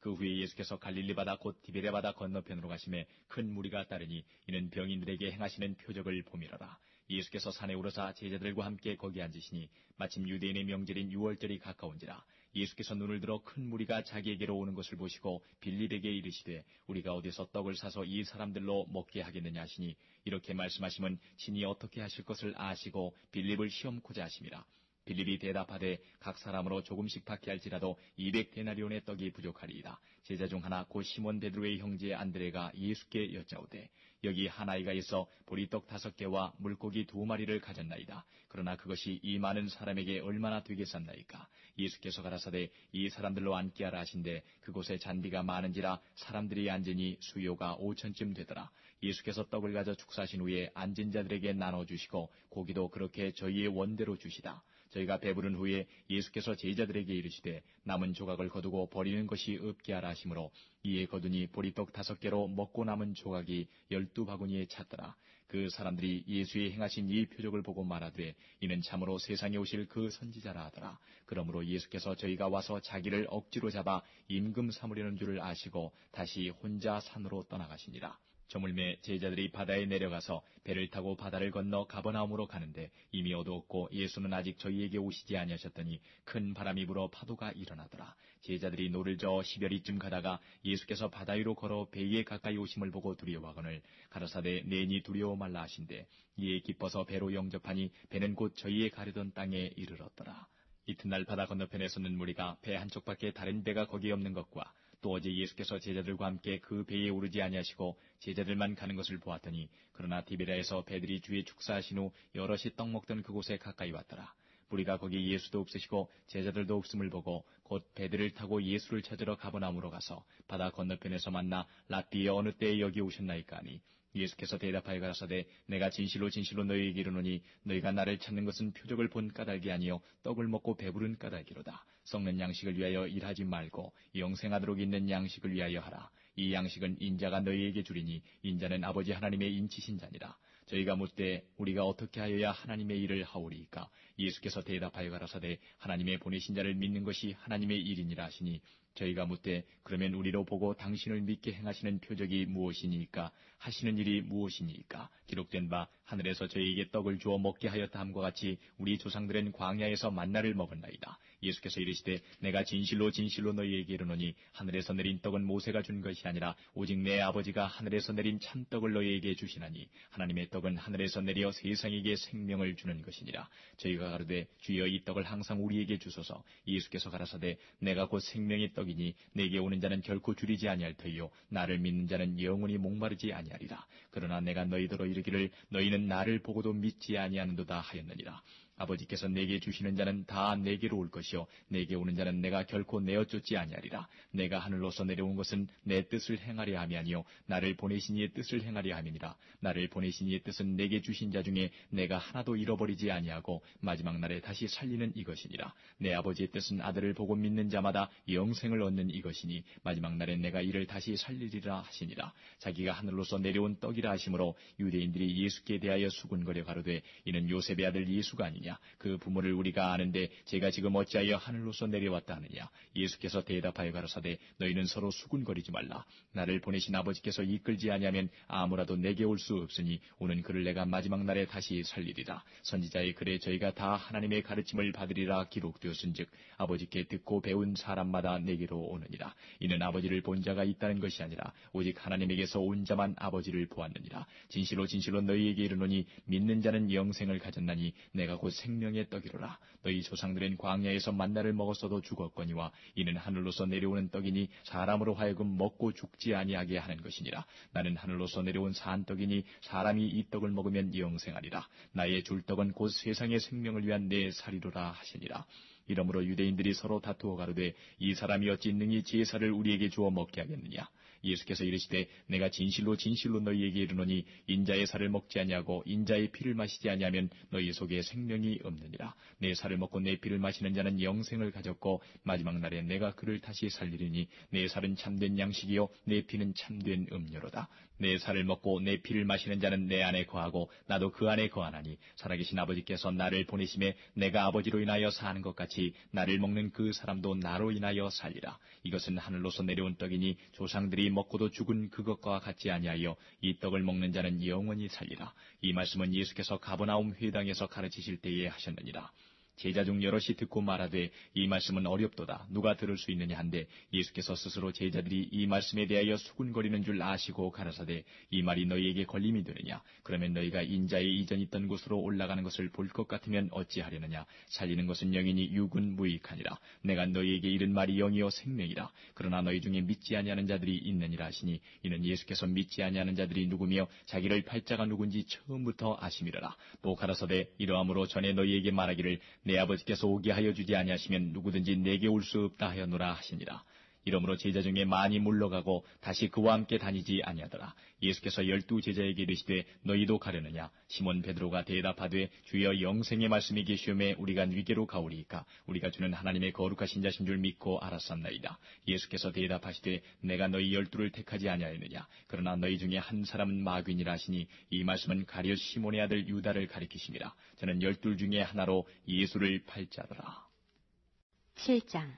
그 후에 예수께서 갈릴리 바다 곧 디베레 바다 건너편으로 가시매 큰 무리가 따르니 이는 병인들에게 행하시는 표적을 봄이로라. 예수께서 산에 오르사 제자들과 함께 거기 앉으시니 마침 유대인의 명절인 유월절이 가까운지라. 예수께서 눈을 들어 큰 무리가 자기에게로 오는 것을 보시고 빌립에게 이르시되 우리가 어디서 떡을 사서 이 사람들로 먹게 하겠느냐 하시니 이렇게 말씀하시면 친히 어떻게 하실 것을 아시고 빌립을 시험코자 하심이라. 빌립이 대답하되 각 사람으로 조금씩 받게 할지라도 200데나리온의 떡이 부족하리이다. 제자 중 하나 곧 시몬 베드로의 형제 안드레가 예수께 여짜오되 여기 한 아이가 있어 보리떡 5개와 물고기 2마리를 가졌나이다. 그러나 그것이 이 많은 사람에게 얼마나 되겠었나이까. 예수께서 가라사대 이 사람들로 앉게 하라 하신데 그곳에 잔디가 많은지라 사람들이 앉으니 수요가 5,000쯤 되더라. 예수께서 떡을 가져 축사하신 후에 앉은 자들에게 나눠주시고 고기도 그렇게 저희의 원대로 주시다. 저희가 배부른 후에 예수께서 제자들에게 이르시되 남은 조각을 거두고 버리는 것이 없게 하라 하시므로 이에 거두니 보리떡 5개로 먹고 남은 조각이 12바구니에 찼더라. 그 사람들이 예수의 행하신 이 표적을 보고 말하되 이는 참으로 세상에 오실 그 선지자라 하더라. 그러므로 예수께서 저희가 와서 자기를 억지로 잡아 임금 삼으려는 줄을 아시고 다시 혼자 산으로 떠나가시니라. 저물매 제자들이 바다에 내려가서 배를 타고 바다를 건너 가버나움으로 가는데 이미 어두웠고 예수는 아직 저희에게 오시지 아니하셨더니 큰 바람이 불어 파도가 일어나더라. 제자들이 노를 저어 10여리쯤 가다가 예수께서 바다 위로 걸어 배에 가까이 오심을 보고 두려워하거늘 가라사대 내니 두려워 말라 하신대 이에 기뻐서 배로 영접하니 배는 곧 저희의 가려던 땅에 이르렀더라. 이튿날 바다 건너편에 섰는 무리가 배 한쪽밖에 다른 배가 거기 없는 것과 또 어제 예수께서 제자들과 함께 그 배에 오르지 아니하시고 제자들만 가는 것을 보았더니 그러나 디베라에서 배들이 주에 축사하신 후 여럿이 떡 먹던 그곳에 가까이 왔더라. 무리가 거기 예수도 없으시고 제자들도 없음을 보고 곧 배들을 타고 예수를 찾으러 가버나움으로 가서 바다 건너편에서 만나 랍비여 어느 때에 여기 오셨나이까 하니 예수께서 대답하여 가라사대 내가 진실로 진실로 너희에게 이르노니 너희가 나를 찾는 것은 표적을 본 까닭이 아니요 떡을 먹고 배부른 까닭이로다. 썩는 양식을 위하여 일하지 말고 영생하도록 있는 양식을 위하여 하라. 이 양식은 인자가 너희에게 주리니 인자는 아버지 하나님의 인치신 자니라. 저희가 묻되 우리가 어떻게 하여야 하나님의 일을 하오리이까. 예수께서 대답하여 가라사대 하나님의 보내신 자를 믿는 것이 하나님의 일이니라 하시니 저희가 묻되 그러면 우리로 보고 당신을 믿게 행하시는 표적이 무엇이니까 하시는 일이 무엇이니까. 기록된 바 하늘에서 저희에게 떡을 주어 먹게 하였다 함과 같이 우리 조상들은 광야에서 만나를 먹었나이다. 예수께서 이르시되 내가 진실로 진실로 너희에게 이르노니 하늘에서 내린 떡은 모세가 준 것이 아니라 오직 내 아버지가 하늘에서 내린 참떡을 너희에게 주시나니 하나님의 떡은 하늘에서 내려 세상에게 생명을 주는 것이니라. 저희가 가로되 주여 이 떡을 항상 우리에게 주소서. 예수께서 가라사대 내가 곧 생명의 떡이니 내게 오는 자는 결코 줄이지 아니할 터이요 나를 믿는 자는 영원히 목마르지 아니하리라. 그러나 내가 너희더러 이르기를 너희는 나를 보고도 믿지 아니하는도다 하였느니라. 아버지께서 내게 주시는 자는 다 내게로 올 것이요 내게 오는 자는 내가 결코 내어 쫓지 아니하리라. 내가 하늘로서 내려온 것은 내 뜻을 행하려 함이 아니요 나를 보내신 이의 뜻을 행하려 함이니라. 나를 보내신 이의 뜻은 내게 주신 자 중에 내가 하나도 잃어버리지 아니하고 마지막 날에 다시 살리는 이것이니라. 내 아버지의 뜻은 아들을 보고 믿는 자마다 영생을 얻는 이것이니 마지막 날에 내가 이를 다시 살리리라 하시니라. 자기가 하늘로서 내려온 떡이라 하시므로 유대인들이 예수께 대하여 수군거려 가로되 이는 요셉의 아들 예수가 아니냐. 그 부모를 우리가 아는데 제가 지금 어찌하여 하늘로서 내려왔다 하느냐. 예수께서 대답하여 가라사대 너희는 서로 수군거리지 말라. 나를 보내신 아버지께서 이끌지 아니하면 아무라도 내게 올 수 없으니 오는 그를 내가 마지막 날에 다시 살리리라. 선지자의 글에 저희가 다 하나님의 가르침을 받으리라 기록되었은즉 아버지께 듣고 배운 사람마다 내게로 오느니라. 이는 아버지를 본 자가 있다는 것이 아니라 오직 하나님에게서 온 자만 아버지를 보았느니라. 진실로 진실로 너희에게 이르노니 믿는 자는 영생을 가졌나니 내가 곧 생명의 떡이로라. 너희 조상들은 광야에서 만나를 먹었어도 죽었거니와 이는 하늘로서 내려오는 떡이니 사람으로 하여금 먹고 죽지 아니하게 하는 것이니라. 나는 하늘로서 내려온 산 떡이니 사람이 이 떡을 먹으면 영생하리라. 나의 줄 떡은 곧 세상의 생명을 위한 내 살이로라 하시니라. 이러므로 유대인들이 서로 다투어 가로되 이 사람이 어찌 능히 제사를 우리에게 주어 먹게 하겠느냐. 예수께서 이르시되 내가 진실로 진실로 너희에게 이르노니 인자의 살을 먹지 아니하고 인자의 피를 마시지 아니하면 너희 속에 생명이 없느니라. 내 살을 먹고 내 피를 마시는 자는 영생을 가졌고 마지막 날에 내가 그를 다시 살리리니 내 살은 참된 양식이요 내 피는 참된 음료로다. 내 살을 먹고 내 피를 마시는 자는 내 안에 거하고 나도 그 안에 거하나니 살아계신 아버지께서 나를 보내심에 내가 아버지로 인하여 사는 것 같이 나를 먹는 그 사람도 나로 인하여 살리라. 이것은 하늘로서 내려온 떡이니 조상들이 먹고도 죽은 그것과 같지 아니하여 이 떡을 먹는 자는 영원히 살리라. 이 말씀은 예수께서 가버나움 회당에서 가르치실 때에 하셨느니라. 제자 중 여럿이 듣고 말하되 이 말씀은 어렵도다. 누가 들을 수 있느냐 한데 예수께서 스스로 제자들이 이 말씀에 대하여 수군거리는 줄 아시고 가라사대 이 말이 너희에게 걸림이 되느냐. 그러면 너희가 인자의 이전 있던 곳으로 올라가는 것을 볼 것 같으면 어찌하려느냐. 살리는 것은 영이니 육은 무익하니라. 내가 너희에게 이른 말이 영이요 생명이라. 그러나 너희 중에 믿지 아니하는 자들이 있느니라 하시니 이는 예수께서 믿지 아니하는 자들이 누구며 자기를 팔자가 누군지 처음부터 아심이라. 또 가라사대 이러함으로 전에 너희에게 말하기를 내 아버지께서 오게 하여 주지 아니하시면 누구든지 내게 올 수 없다 하였노라 하시니라. 이러므로 제자 중에 많이 물러가고 다시 그와 함께 다니지 아니하더라. 예수께서 12 제자에게 이르시되 너희도 가려느냐. 시몬 베드로가 대답하되 주여 영생의 말씀이 계시오매 우리가 위계로 가오리이까. 우리가 주는 하나님의 거룩하신 자신 줄 믿고 알았었나이다. 예수께서 대답하시되 내가 너희 12를 택하지 아니하였느냐. 그러나 너희 중에 한 사람은 마귀니라 하시니 이 말씀은 가룟 시몬의 아들 유다를 가리키심이라. 저는 12 중에 하나로 예수를 팔자더라. 7장.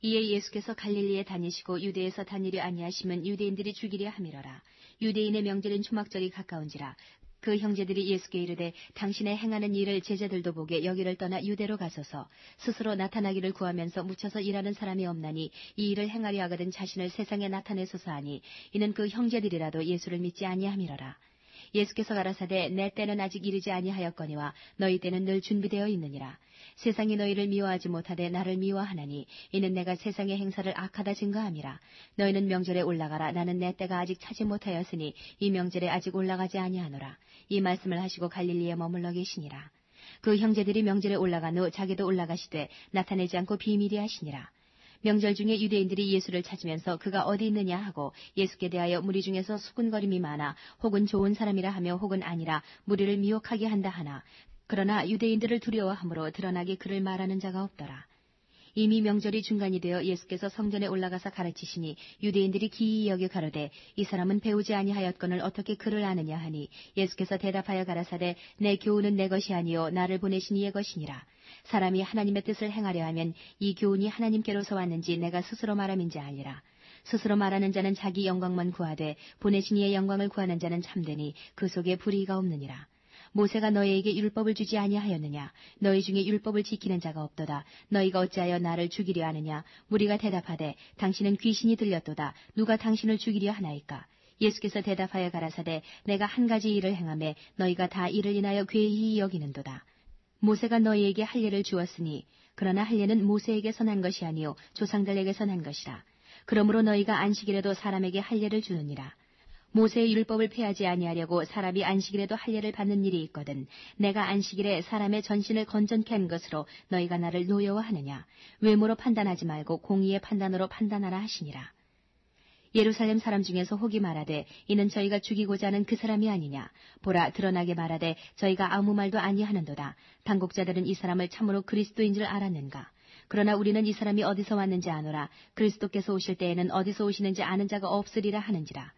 이에 예수께서 갈릴리에 다니시고 유대에서 다니려 아니하심은 유대인들이 죽이려 함이러라. 유대인의 명절인 초막절이 가까운지라. 그 형제들이 예수께 이르되 당신의 행하는 일을 제자들도 보게 여기를 떠나 유대로 가소서. 스스로 나타나기를 구하면서 묻혀서 일하는 사람이 없나니 이 일을 행하려 하거든 자신을 세상에 나타내소서 하니 이는 그 형제들이라도 예수를 믿지 아니함이러라. 예수께서 가라사대 내 때는 아직 이르지 아니하였거니와 너희 때는 늘 준비되어 있느니라. 세상이 너희를 미워하지 못하되 나를 미워하나니 이는 내가 세상의 행사를 악하다 증거함이라. 너희는 명절에 올라가라. 나는 내 때가 아직 차지 못하였으니 이 명절에 아직 올라가지 아니하노라. 이 말씀을 하시고 갈릴리에 머물러 계시니라. 그 형제들이 명절에 올라간 후 자기도 올라가시되 나타내지 않고 비밀히 하시니라. 명절 중에 유대인들이 예수를 찾으면서 그가 어디 있느냐 하고 예수께 대하여 무리 중에서 수군거림이 많아 혹은 좋은 사람이라 하며 혹은 아니라 무리를 미혹하게 한다 하나 그러나 유대인들을 두려워함으로 드러나게 그를 말하는 자가 없더라. 이미 명절이 중간이 되어 예수께서 성전에 올라가서 가르치시니 유대인들이 기이히 여겨 가로되 이 사람은 배우지 아니하였거늘 어떻게 그를 아느냐 하니 예수께서 대답하여 가라사대 내 교훈은 내 것이 아니요 나를 보내신 이의 것이니라. 사람이 하나님의 뜻을 행하려 하면 이 교훈이 하나님께로서 왔는지 내가 스스로 말함인지 알리라. 스스로 말하는 자는 자기 영광만 구하되 보내신 이의 영광을 구하는 자는 참되니 그 속에 불의가 없느니라. 모세가 너희에게 율법을 주지 아니하였느냐. 너희 중에 율법을 지키는 자가 없도다. 너희가 어찌하여 나를 죽이려 하느냐. 무리가 대답하되 당신은 귀신이 들렸도다. 누가 당신을 죽이려 하나이까. 예수께서 대답하여 가라사대 내가 한 가지 일을 행하매 너희가 다 이를 인하여 괴히 여기는도다. 모세가 너희에게 할례를 주었으니 그러나 할례는 모세에게서 난 것이 아니요 조상들에게서 난 것이라. 그러므로 너희가 안식일에도 사람에게 할례를 주느니라. 모세의 율법을 폐하지 아니하려고 사람이 안식일에도 할례를 받는 일이 있거든 내가 안식일에 사람의 전신을 건전케 한 것으로 너희가 나를 노여워하느냐. 외모로 판단하지 말고 공의의 판단으로 판단하라 하시니라. 예루살렘 사람 중에서 혹이 말하되 이는 저희가 죽이고자 하는 그 사람이 아니냐. 보라 드러나게 말하되 저희가 아무 말도 아니하는도다. 당국자들은 이 사람을 참으로 그리스도인 줄 알았는가. 그러나 우리는 이 사람이 어디서 왔는지 아노라. 그리스도께서 오실 때에는 어디서 오시는지 아는 자가 없으리라 하는지라.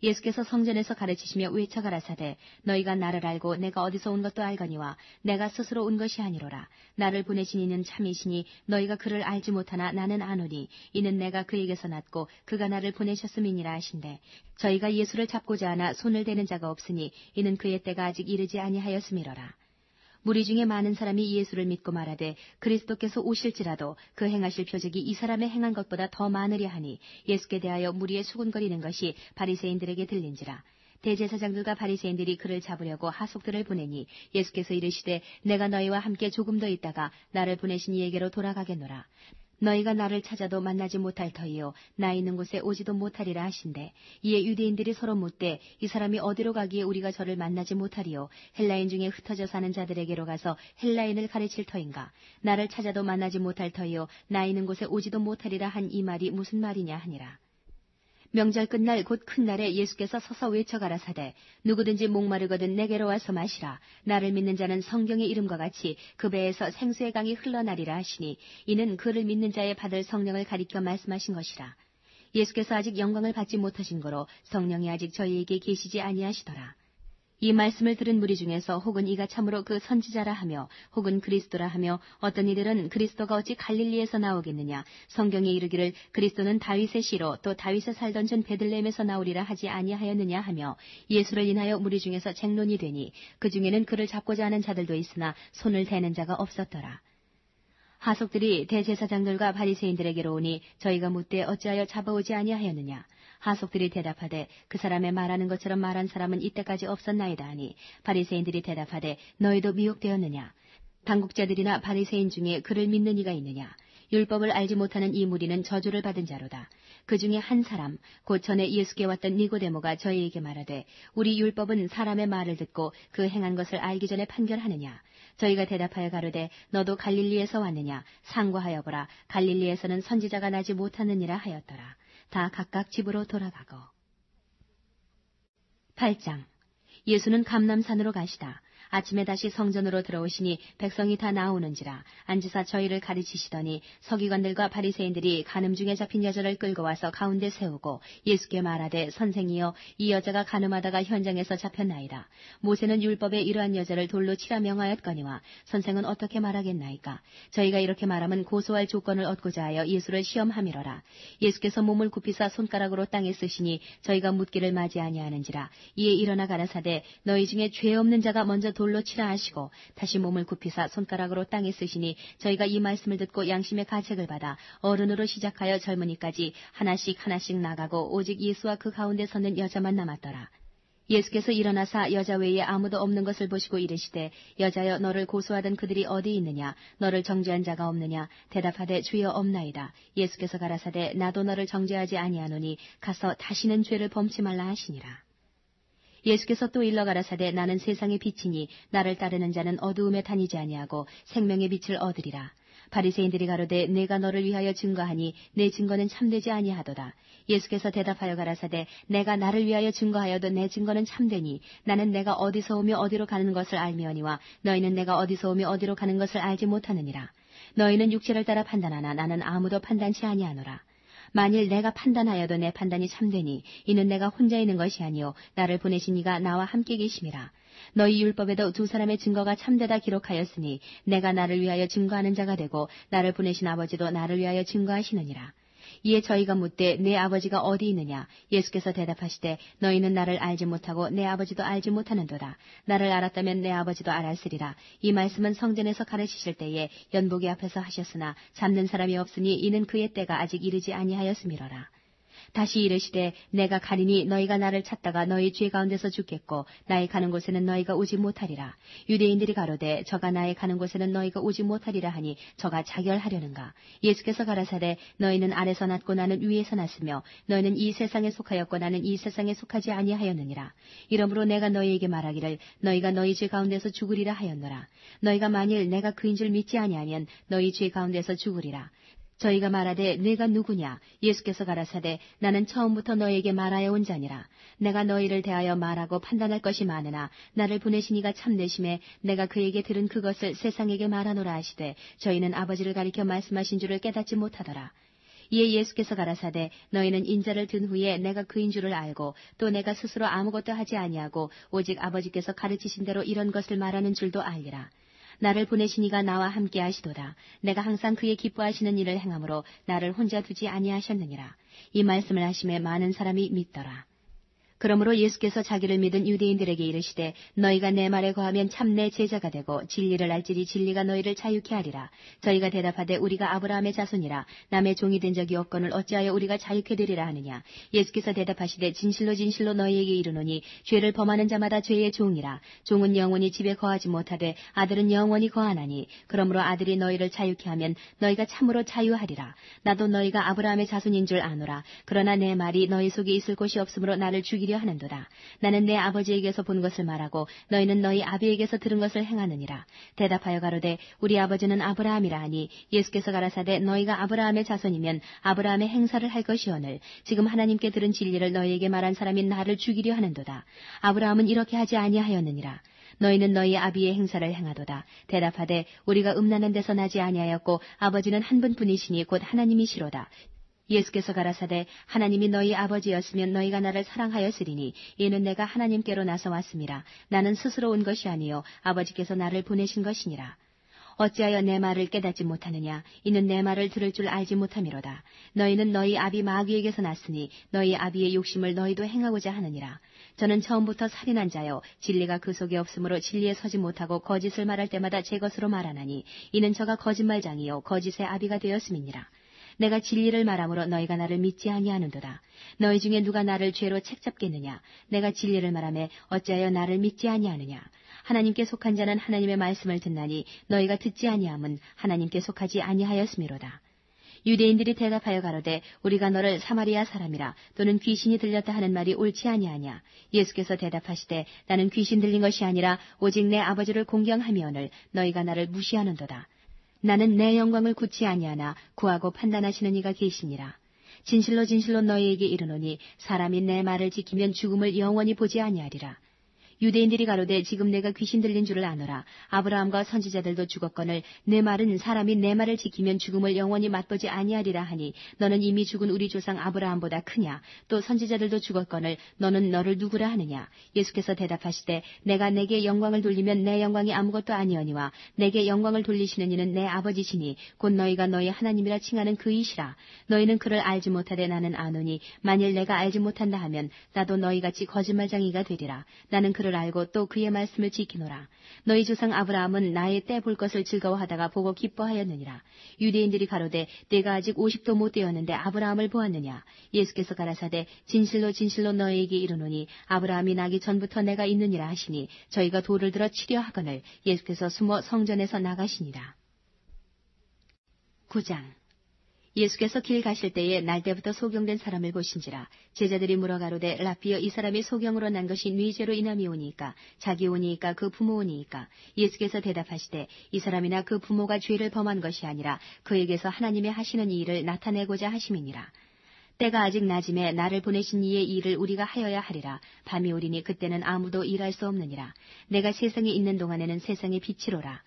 예수께서 성전에서 가르치시며 외쳐 가라사대 너희가 나를 알고 내가 어디서 온 것도 알거니와 내가 스스로 온 것이 아니로라. 나를 보내신 이는 참이시니 너희가 그를 알지 못하나 나는 아노니 이는 내가 그에게서 났고 그가 나를 보내셨음이니라 하신대 저희가 예수를 잡고자 하나 손을 대는 자가 없으니 이는 그의 때가 아직 이르지 아니하였음이로라. 무리 중에 많은 사람이 예수를 믿고 말하되 그리스도께서 오실지라도 그 행하실 표적이 이 사람의 행한 것보다 더 많으려 하니 예수께 대하여 무리의 수군거리는 것이 바리새인들에게 들린지라. 대제사장들과 바리새인들이 그를 잡으려고 하속들을 보내니 예수께서 이르시되 내가 너희와 함께 조금 더 있다가 나를 보내신 이에게로 돌아가겠노라. 너희가 나를 찾아도 만나지 못할 터이요 나 있는 곳에 오지도 못하리라 하신대. 이에 유대인들이 서로 묻되 이 사람이 어디로 가기에 우리가 저를 만나지 못하리요 헬라인 중에 흩어져 사는 자들에게로 가서 헬라인을 가르칠 터인가. 나를 찾아도 만나지 못할 터이요 나 있는 곳에 오지도 못하리라 한 이 말이 무슨 말이냐 하니라. 명절 끝날 곧 큰 날에 예수께서 서서 외쳐 가라사대 누구든지 목마르거든 내게로 와서 마시라. 나를 믿는 자는 성경의 이름과 같이 그 배에서 생수의 강이 흘러나리라 하시니 이는 그를 믿는 자의 받을 성령을 가리켜 말씀하신 것이라. 예수께서 아직 영광을 받지 못하신 거로 성령이 아직 저희에게 계시지 아니하시더라. 이 말씀을 들은 무리 중에서 혹은 이가 참으로 그 선지자라 하며 혹은 그리스도라 하며 어떤 이들은 그리스도가 어찌 갈릴리에서 나오겠느냐 성경에 이르기를 그리스도는 다윗의 씨로 또 다윗에 살던 전 베들레헴에서 나오리라 하지 아니하였느냐 하며 예수를 인하여 무리 중에서 쟁론이 되니 그 중에는 그를 잡고자 하는 자들도 있으나 손을 대는 자가 없었더라. 하속들이 대제사장들과 바리새인들에게로 오니 저희가 묻되 어찌하여 잡아오지 아니하였느냐. 하속들이 대답하되 그 사람의 말하는 것처럼 말한 사람은 이때까지 없었나이다 하니 바리새인들이 대답하되 너희도 미혹되었느냐. 당국자들이나 바리새인 중에 그를 믿는 이가 있느냐. 율법을 알지 못하는 이 무리는 저주를 받은 자로다. 그 중에 한 사람 곧 전에 예수께 왔던 니고데모가 저희에게 말하되 우리 율법은 사람의 말을 듣고 그 행한 것을 알기 전에 판결하느냐. 저희가 대답하여 가로되 너도 갈릴리에서 왔느냐. 상고하여 보라. 갈릴리에서는 선지자가 나지 못하느니라 하였더라. 다 각각 집으로 돌아가고. 8장. 예수는 감람산으로 가시다. 아침에 다시 성전으로 들어오시니 백성이 다 나오는지라 앉으사 저희를 가르치시더니 서기관들과 바리새인들이 간음 중에 잡힌 여자를 끌고 와서 가운데 세우고 예수께 말하되 선생이여 이 여자가 간음하다가 현장에서 잡혔나이다. 모세는 율법에 이러한 여자를 돌로 치라 명하였거니와 선생은 어떻게 말하겠나이까. 저희가 이렇게 말하면 고소할 조건을 얻고자 하여 예수를 시험함이로라. 예수께서 몸을 굽히사 손가락으로 땅에 쓰시니 저희가 묻기를 맞이 아니하는지라. 이에 일어나 가라사대 너희 중에 죄 없는 자가 먼저 돌로 치라 하시고 다시 몸을 굽히사 손가락으로 땅에 쓰시니 저희가 이 말씀을 듣고 양심의 가책을 받아 어른으로 시작하여 젊은이까지 하나씩 나가고 오직 예수와 그 가운데 서는 여자만 남았더라. 예수께서 일어나사 여자 외에 아무도 없는 것을 보시고 이르시되 여자여 너를 고소하던 그들이 어디 있느냐. 너를 정죄한 자가 없느냐. 대답하되 주여 없나이다. 예수께서 가라사대 나도 너를 정죄하지 아니하노니 가서 다시는 죄를 범치 말라 하시니라. 예수께서 또 일러 가라사대 나는 세상의 빛이니 나를 따르는 자는 어두움에 다니지 아니하고 생명의 빛을 얻으리라. 바리새인들이 가로되 내가 너를 위하여 증거하니 내 증거는 참되지 아니하도다. 예수께서 대답하여 가라사대 내가 나를 위하여 증거하여도 내 증거는 참되니 나는 내가 어디서 오며 어디로 가는 것을 알미오니와 너희는 내가 어디서 오며 어디로 가는 것을 알지 못하느니라. 너희는 육체를 따라 판단하나 나는 아무도 판단치 아니하노라. 만일 내가 판단하여도 내 판단이 참되니 이는 내가 혼자 있는 것이 아니요 나를 보내신 이가 나와 함께 계심이라. 너희 율법에도 두 사람의 증거가 참되다 기록하였으니 내가 나를 위하여 증거하는 자가 되고 나를 보내신 아버지도 나를 위하여 증거하시느니라. 이에 저희가 묻되 내 아버지가 어디 있느냐. 예수께서 대답하시되 너희는 나를 알지 못하고 내 아버지도 알지 못하는도다. 나를 알았다면 내 아버지도 알았으리라. 이 말씀은 성전에서 가르치실 때에 연복이 앞에서 하셨으나 잡는 사람이 없으니 이는 그의 때가 아직 이르지 아니하였음이로라. 다시 이르시되 내가 가리니 너희가 나를 찾다가 너희 죄 가운데서 죽겠고 나의 가는 곳에는 너희가 오지 못하리라. 유대인들이 가로되 저가 나의 가는 곳에는 너희가 오지 못하리라 하니 저가 자결하려는가. 예수께서 가라사대 너희는 아래서 났고 나는 위에서 났으며 너희는 이 세상에 속하였고 나는 이 세상에 속하지 아니하였느니라. 이러므로 내가 너희에게 말하기를 너희가 너희 죄 가운데서 죽으리라 하였노라. 너희가 만일 내가 그인 줄 믿지 아니하면 너희 죄 가운데서 죽으리라. 저희가 말하되 내가 누구냐. 예수께서 가라사대 나는 처음부터 너희에게 말하여 온 자니라. 내가 너희를 대하여 말하고 판단할 것이 많으나 나를 보내신 이가 참되심에 내가 그에게 들은 그것을 세상에게 말하노라 하시되 저희는 아버지를 가리켜 말씀하신 줄을 깨닫지 못하더라. 이에 예수께서 가라사대 너희는 인자를 든 후에 내가 그인 줄을 알고 또 내가 스스로 아무것도 하지 아니하고 오직 아버지께서 가르치신 대로 이런 것을 말하는 줄도 알리라. 나를 보내신 이가 나와 함께 하시도다. 내가 항상 그의 기뻐하시는 일을 행함으로 나를 혼자 두지 아니하셨느니라. 이 말씀을 하심에 많은 사람이 믿더라. 그러므로 예수께서 자기를 믿은 유대인들에게 이르시되 너희가 내 말에 거하면 참 내 제자가 되고 진리를 알지니 진리가 너희를 자유케 하리라. 저희가 대답하되 우리가 아브라함의 자손이라 남의 종이 된 적이 없거늘 어찌하여 우리가 자유케 되리라 하느냐. 예수께서 대답하시되 진실로 진실로 너희에게 이르노니 죄를 범하는 자마다 죄의 종이라. 종은 영원히 집에 거하지 못하되 아들은 영원히 거하나니 그러므로 아들이 너희를 자유케 하면 너희가 참으로 자유하리라. 나도 너희가 아브라함의 자손인 줄 아노라. 그러나 내 말이 너희 속에 있을 곳이 없으므로 나를 죽이려 하는도다. 나는 내 아버지에게서 본 것을 말하고 너희는 너희 아비에게서 들은 것을 행하느니라. 대답하여 가로되 우리 아버지는 아브라함이라 하니 예수께서 가라사대 너희가 아브라함의 자손이면 아브라함의 행사를 할 것이오늘 지금 하나님께 들은 진리를 너희에게 말한 사람이 나를 죽이려 하는도다. 아브라함은 이렇게 하지 아니하였느니라. 너희는 너희 아비의 행사를 행하도다. 대답하되 우리가 음란한 데서 나지 아니하였고 아버지는 한 분뿐이시니 곧 하나님이시로다. 예수께서 가라사대 하나님이 너희 아버지였으면 너희가 나를 사랑하였으리니 이는 내가 하나님께로 나서 왔음이라. 나는 스스로 온 것이 아니요 아버지께서 나를 보내신 것이니라. 어찌하여 내 말을 깨닫지 못하느냐. 이는 내 말을 들을 줄 알지 못함이로다. 너희는 너희 아비 마귀에게서 났으니 너희 아비의 욕심을 너희도 행하고자 하느니라. 저는 처음부터 살인한 자요 진리가 그 속에 없으므로 진리에 서지 못하고 거짓을 말할 때마다 제 것으로 말하나니 이는 저가 거짓말장이요 거짓의 아비가 되었음이니라. 내가 진리를 말함으로 너희가 나를 믿지 아니하는도다. 너희 중에 누가 나를 죄로 책잡겠느냐. 내가 진리를 말하매 어찌하여 나를 믿지 아니하느냐. 하나님께 속한 자는 하나님의 말씀을 듣나니 너희가 듣지 아니함은 하나님께 속하지 아니하였음이로다. 유대인들이 대답하여 가로되 우리가 너를 사마리아 사람이라 또는 귀신이 들렸다 하는 말이 옳지 아니하냐. 예수께서 대답하시되 나는 귀신 들린 것이 아니라 오직 내 아버지를 공경하며오늘 너희가 나를 무시하는도다. 나는 내 영광을 굳지 아니하나 구하고 판단하시는 이가 계시니라. 진실로 진실로 너희에게 이르노니 사람이 내 말을 지키면 죽음을 영원히 보지 아니하리라. 유대인들이 가로되 지금 내가 귀신 들린 줄을 아노라. 아브라함과 선지자들도 죽었거늘 내 말은 사람이 내 말을 지키면 죽음을 영원히 맛보지 아니하리라 하니 너는 이미 죽은 우리 조상 아브라함보다 크냐. 또 선지자들도 죽었거늘 너는 너를 누구라 하느냐. 예수께서 대답하시되 내가 내게 영광을 돌리면 내 영광이 아무것도 아니오니와 내게 영광을 돌리시는 이는 내 아버지시니 곧 너희가 너희 하나님이라 칭하는 그이시라. 너희는 그를 알지 못하되 나는 아노니 만일 내가 알지 못한다 하면 나도 너희같이 거짓말장이가 되리라. 나는 그를 알고 또 그의 말씀을 지키노라. 너희 조상 아브라함은 나의 때 볼 것을 즐거워하다가 보고 기뻐하였느니라. 유대인들이 가로되 내가 아직 50도 못 되었는데 아브라함을 보았느냐. 예수께서 가라사대 진실로 진실로 너희에게 이르노니 아브라함이 나기 전부터 내가 있느니라 하시니 저희가 돌을 들어 치려 하거늘 예수께서 숨어 성전에서 나가시니라. 9장. 예수께서 길 가실 때에 날때부터 소경된 사람을 보신지라. 제자들이 물어 가로되 라피여 이 사람이 소경으로 난 것이 네 죄로 인함이 오니까 자기 오니까 그 부모 오니까. 예수께서 대답하시되 이 사람이나 그 부모가 죄를 범한 것이 아니라 그에게서 하나님의 하시는 이 일을 나타내고자 하심이니라. 때가 아직 낮음에 나를 보내신 이의 일을 우리가 하여야 하리라. 밤이 오리니 그때는 아무도 일할 수 없느니라. 내가 세상에 있는 동안에는 세상의 빛이로라.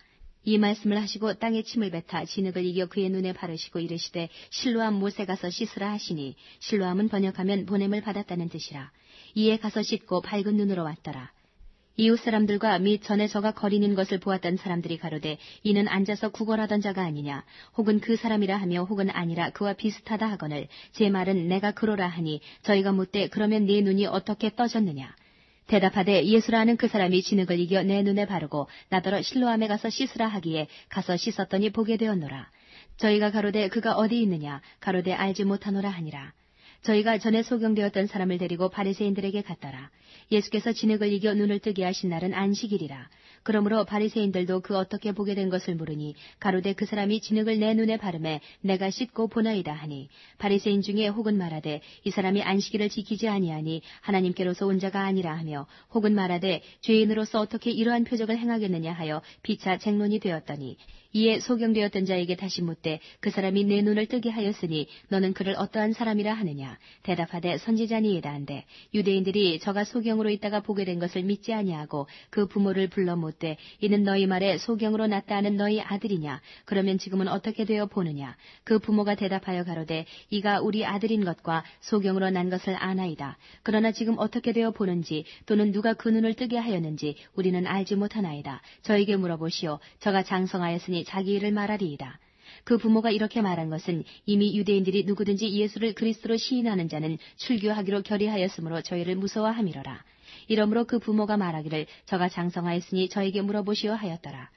이 말씀을 하시고 땅에 침을 뱉아 진흙을 이겨 그의 눈에 바르시고 이르시되 실로암 못에 가서 씻으라 하시니 실로암은 번역하면 보냄을 받았다는 뜻이라. 이에 가서 씻고 밝은 눈으로 왔더라. 이웃 사람들과 및 전에 저가 거리는 것을 보았던 사람들이 가로되 이는 앉아서 구걸하던 자가 아니냐. 혹은 그 사람이라 하며 혹은 아니라 그와 비슷하다 하거늘 제 말은 내가 그로라 하니 저희가 묻되 그러면 네 눈이 어떻게 떠졌느냐. 대답하되 예수라는 그 사람이 진흙을 이겨 내 눈에 바르고 나더러 실로암에 가서 씻으라 하기에 가서 씻었더니 보게 되었노라. 저희가 가로되 그가 어디 있느냐. 가로되 알지 못하노라 하니라. 저희가 전에 소경되었던 사람을 데리고 바리새인들에게 갔더라. 예수께서 진흙을 이겨 눈을 뜨게 하신 날은 안식일이라. 그러므로 바리새인들도 그 어떻게 보게 된 것을 물으니 가로되 그 사람이 진흙을 내 눈에 바르매 내가 씻고 보나이다 하니 바리새인 중에 혹은 말하되 이 사람이 안식일을 지키지 아니하니 하나님께로서 온 자가 아니라 하며 혹은 말하되 죄인으로서 어떻게 이러한 표적을 행하겠느냐 하여 피차 쟁론이 되었더니 이에 소경되었던 자에게 다시 묻되 그 사람이 내 눈을 뜨게 하였으니 너는 그를 어떠한 사람이라 하느냐. 대답하되 선지자니이다 한데 유대인들이 저가 소경으로 있다가 보게 된 것을 믿지 아니하고 그 부모를 불러 묻되 이는 너희 말에 소경으로 났다 하는 너희 아들이냐. 그러면 지금은 어떻게 되어 보느냐. 그 부모가 대답하여 가로되 이가 우리 아들인 것과 소경으로 난 것을 아나이다. 그러나 지금 어떻게 되어 보는지 또는 누가 그 눈을 뜨게 하였는지 우리는 알지 못하나이다. 저에게 물어보시오. 저가 장성하였으니 자기 일을 말하리이다. 그 부모가 이렇게 말한 것은 이미 유대인들이 누구든지 예수를 그리스도로 시인하는 자는 출교하기로 결의하였으므로 저희를 무서워함이로라. 이러므로 그 부모가 말하기를 저가 장성하였으니 저에게 물어보시오 하였더라.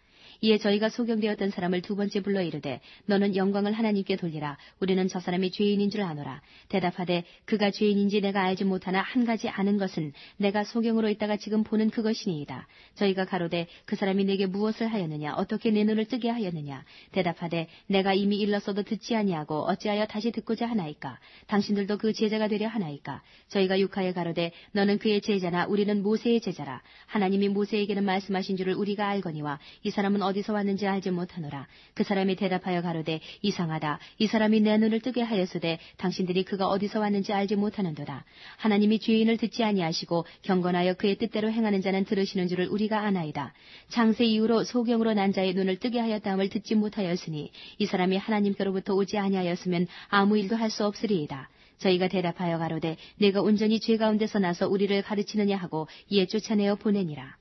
이에 저희가 소경되었던 사람을 두 번째 불러 이르되 너는 영광을 하나님께 돌리라. 우리는 저 사람이 죄인인 줄 아노라. 대답하되 그가 죄인인지 내가 알지 못하나 한 가지 아는 것은 내가 소경으로 있다가 지금 보는 그것이니이다. 저희가 가로되 그 사람이 내게 무엇을 하였느냐 어떻게 내 눈을 뜨게 하였느냐. 대답하되 내가 이미 일렀어도 듣지 아니하고 어찌하여 다시 듣고자 하나이까. 당신들도 그 제자가 되려 하나이까. 저희가 육하에 가로되 너는 그의 제자나 우리는 모세의 제자라. 하나님이 모세에게는 말씀하신 줄을 우리가 알거니와 이 사람은 어디서 왔는지 알지 못하노라. 그 사람이 대답하여 가로되 이상하다. 이 사람이 내 눈을 뜨게 하였으되 당신들이 그가 어디서 왔는지 알지 못하는도다. 하나님이 죄인을 듣지 아니하시고 경건하여 그의 뜻대로 행하는 자는 들으시는 줄을 우리가 아나이다. 창세 이후로 소경으로 난 자의 눈을 뜨게 하였다함을 듣지 못하였으니 이 사람이 하나님께로부터 오지 아니하였으면 아무 일도 할 수 없으리이다. 저희가 대답하여 가로되 내가 온전히 죄 가운데서 나서 우리를 가르치느냐 하고 이에 쫓아내어 보내니라.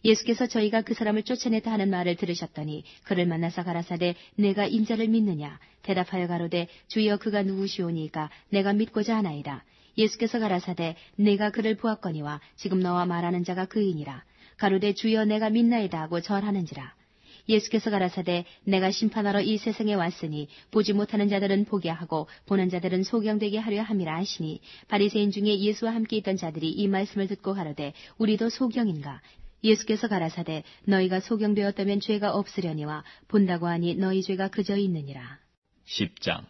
예수께서 저희가 그 사람을 쫓아냈다 하는 말을 들으셨더니 그를 만나서 가라사대 내가 인자를 믿느냐. 대답하여 가로되 주여 그가 누구시오니까 내가 믿고자 하나이다. 예수께서 가라사대 내가 그를 보았거니와 지금 너와 말하는 자가 그이니라. 가로되 주여 내가 믿나이다 하고 절하는지라. 예수께서 가라사대 내가 심판하러 이 세상에 왔으니 보지 못하는 자들은 보게 하고 보는 자들은 소경되게 하려 함이라 하시니 바리새인 중에 예수와 함께 있던 자들이 이 말씀을 듣고 가로되 우리도 소경인가. 예수께서 가라사대 너희가 소경되었다면 죄가 없으려니와 본다고 하니 너희 죄가 그저 있느니라. 10장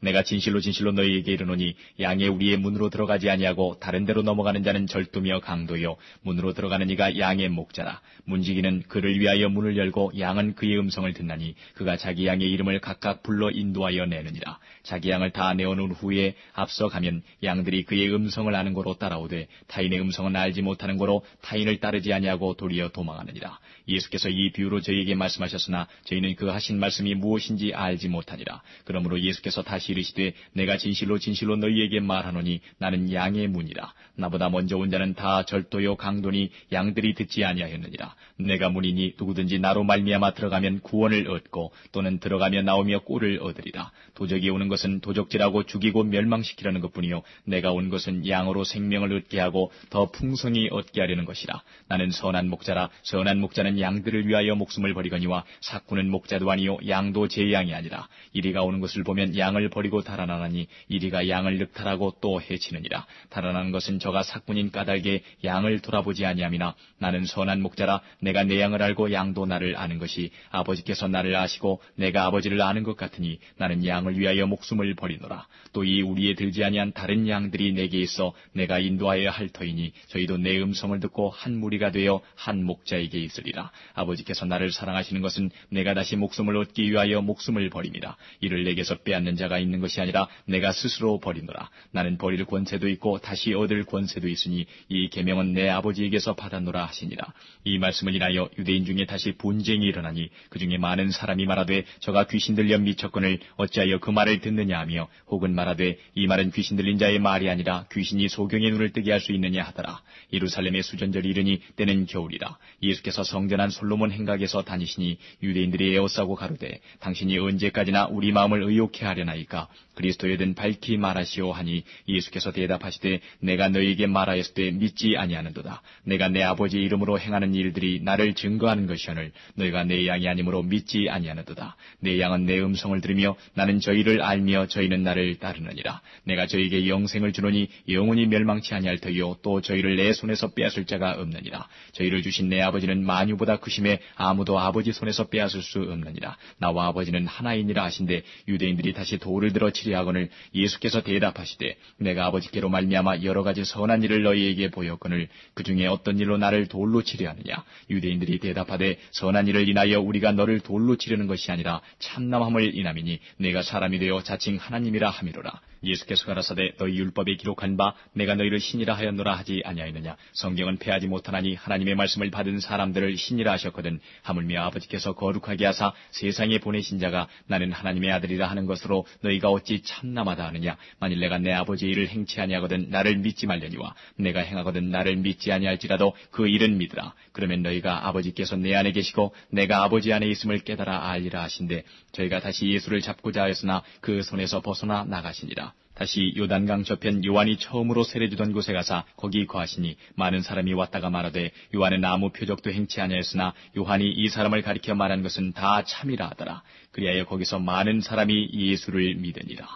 내가 진실로 진실로 너희에게 이르노니 양의 우리의 문으로 들어가지 아니하고 다른 데로 넘어가는 자는 절도며 강도요 문으로 들어가는 이가 양의 목자라. 문지기는 그를 위하여 문을 열고 양은 그의 음성을 듣나니 그가 자기 양의 이름을 각각 불러 인도하여 내느니라. 자기 양을 다 내어놓은 후에 앞서 가면 양들이 그의 음성을 아는 고로 따라오되 타인의 음성은 알지 못하는 고로 타인을 따르지 아니하고 도리어 도망하느니라. 예수께서 이 비유로 저희에게 말씀하셨으나 저희는 그 하신 말씀이 무엇인지 알지 못하니라. 그러므로 예수께서 다시 이르시되 내가 진실로 진실로 너희에게 말하노니 나는 양의 문이라. 나보다 먼저 온 자는 다 절도요 강도니 양들이 듣지 아니하였느니라. 내가 문이니 누구든지 나로 말미암아 들어가면 구원을 얻고 또는 들어가며 나오며 꿀을 얻으리라. 도적이 오는 것은 도적질하고 죽이고 멸망시키려는 것뿐이요 내가 온 것은 양으로 생명을 얻게 하고 더 풍성히 얻게 하려는 것이라. 나는 선한 목자라. 선한 목자는 양들을 위하여 목숨을 버리거니와 삭구는 목자도 아니요 양도 제 양이 아니라. 이리가 오는 것을 보면 양을 버리고 달아나나니 이리가 양을 늑탈하고 또 해치느니라. 달아나는 것은 저가 삭군인 까닭에 양을 돌아보지 아니함이나 나는 선한 목자라. 내가 내 양을 알고 양도 나를 아는 것이 아버지께서 나를 아시고 내가 아버지를 아는 것 같으니 나는 양을 위하여 목숨을 버리노라. 또 이 우리에 들지 아니한 다른 양들이 내게 있어 내가 인도하여야 할 터이니 저희도 내 음성을 듣고 한 무리가 되어 한 목자에게 있으리라. 아버지께서 나를 사랑하시는 것은 내가 다시 목숨을 얻기 위하여 목숨을 버림이라. 이를 내게서 빼앗는 자가 있는 것이 아니라 내가 스스로 버리노라. 나는 버릴 권세도 있고 다시 얻을 권세도 있으니 이 계명은 내 아버지에게서 받았노라 하시니라. 이 말씀을 인하여 유대인 중에 다시 분쟁이 일어나니 그 중에 많은 사람이 말하되 저가 귀신 들려 미쳤거늘 어찌하여 그 말을 듣느냐 하며 혹은 말하되 이 말은 귀신 들린 자의 말이 아니라 귀신이 소경의 눈을 뜨게 할 수 있느냐 하더라. 예루살렘의 수전절이 이르니 때는 겨울이라. 예수께서 성전한 솔로몬 행각에서 다니시니 유대인들이 에워싸고 가로되 당신이 언제까지나 우리 마음을 의욕해 하려나이까. 그리스도에 든 밝히 말하시오 하니 예수께서 대답하시되 내가 너희에게 말하였을 때 믿지 아니하는도다. 내가 내 아버지의 이름으로 행하는 일들이 나를 증거하는 것이오늘 너희가 내 양이 아니므로 믿지 아니하는도다. 내 양은 내 음성을 들으며 나는 저희를 알며 저희는 나를 따르느니라. 내가 저희에게 영생을 주노니 영원히 멸망치 아니할 터이요 또 저희를 내 손에서 빼앗을 자가 없느니라. 저희를 주신 내 아버지는 만유보다 크심에 아무도 아버지 손에서 빼앗을 수 없느니라. 나와 아버지는 하나이니라 하신대 유대인들이 다시 돌을 들어 치리하거늘 예수께서 대답하시되 내가 아버지께로 말미암아 여러 가지 선한 일을 너희에게 보였거늘 그 중에 어떤 일로 나를 돌로 치려하느냐. 유대인들이 대답하되 선한 일을 인하여 우리가 너를 돌로 치려는 것이 아니라 참남함을 인함이니 내가 사람이 되어 자칭 하나님이라 함이로라. 예수께서 가라사대 너희 율법에 기록한 바 내가 너희를 신이라 하였노라 하지 아니하였느냐. 성경은 패하지 못하나니 하나님의 말씀을 받은 사람들을 신이라 하셨거든. 하물며 아버지께서 거룩하게 하사 세상에 보내신 자가 나는 하나님의 아들이라 하는 것으로 너희가 어찌 참남하다 하느냐. 만일 내가 내 아버지의 일을 행치 아니하거든 나를 믿지 말려니와 내가 행하거든 나를 믿지 아니할지라도 그 일은 믿으라. 그러면 너희가 아버지께서 내 안에 계시고 내가 아버지 안에 있음을 깨달아 알리라 하신대. 저희가 다시 예수를 잡고자 하였으나 그 손에서 벗어나 나가시니라. 다시 요단강 저편 요한이 처음으로 세례주던 곳에 가사 거기 거하시니 많은 사람이 왔다가 말하되 요한은 아무 표적도 행치 아니하였으나 요한이 이 사람을 가리켜 말한 것은 다 참이라 하더라. 그리하여 거기서 많은 사람이 예수를 믿으니라.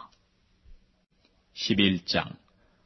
11장.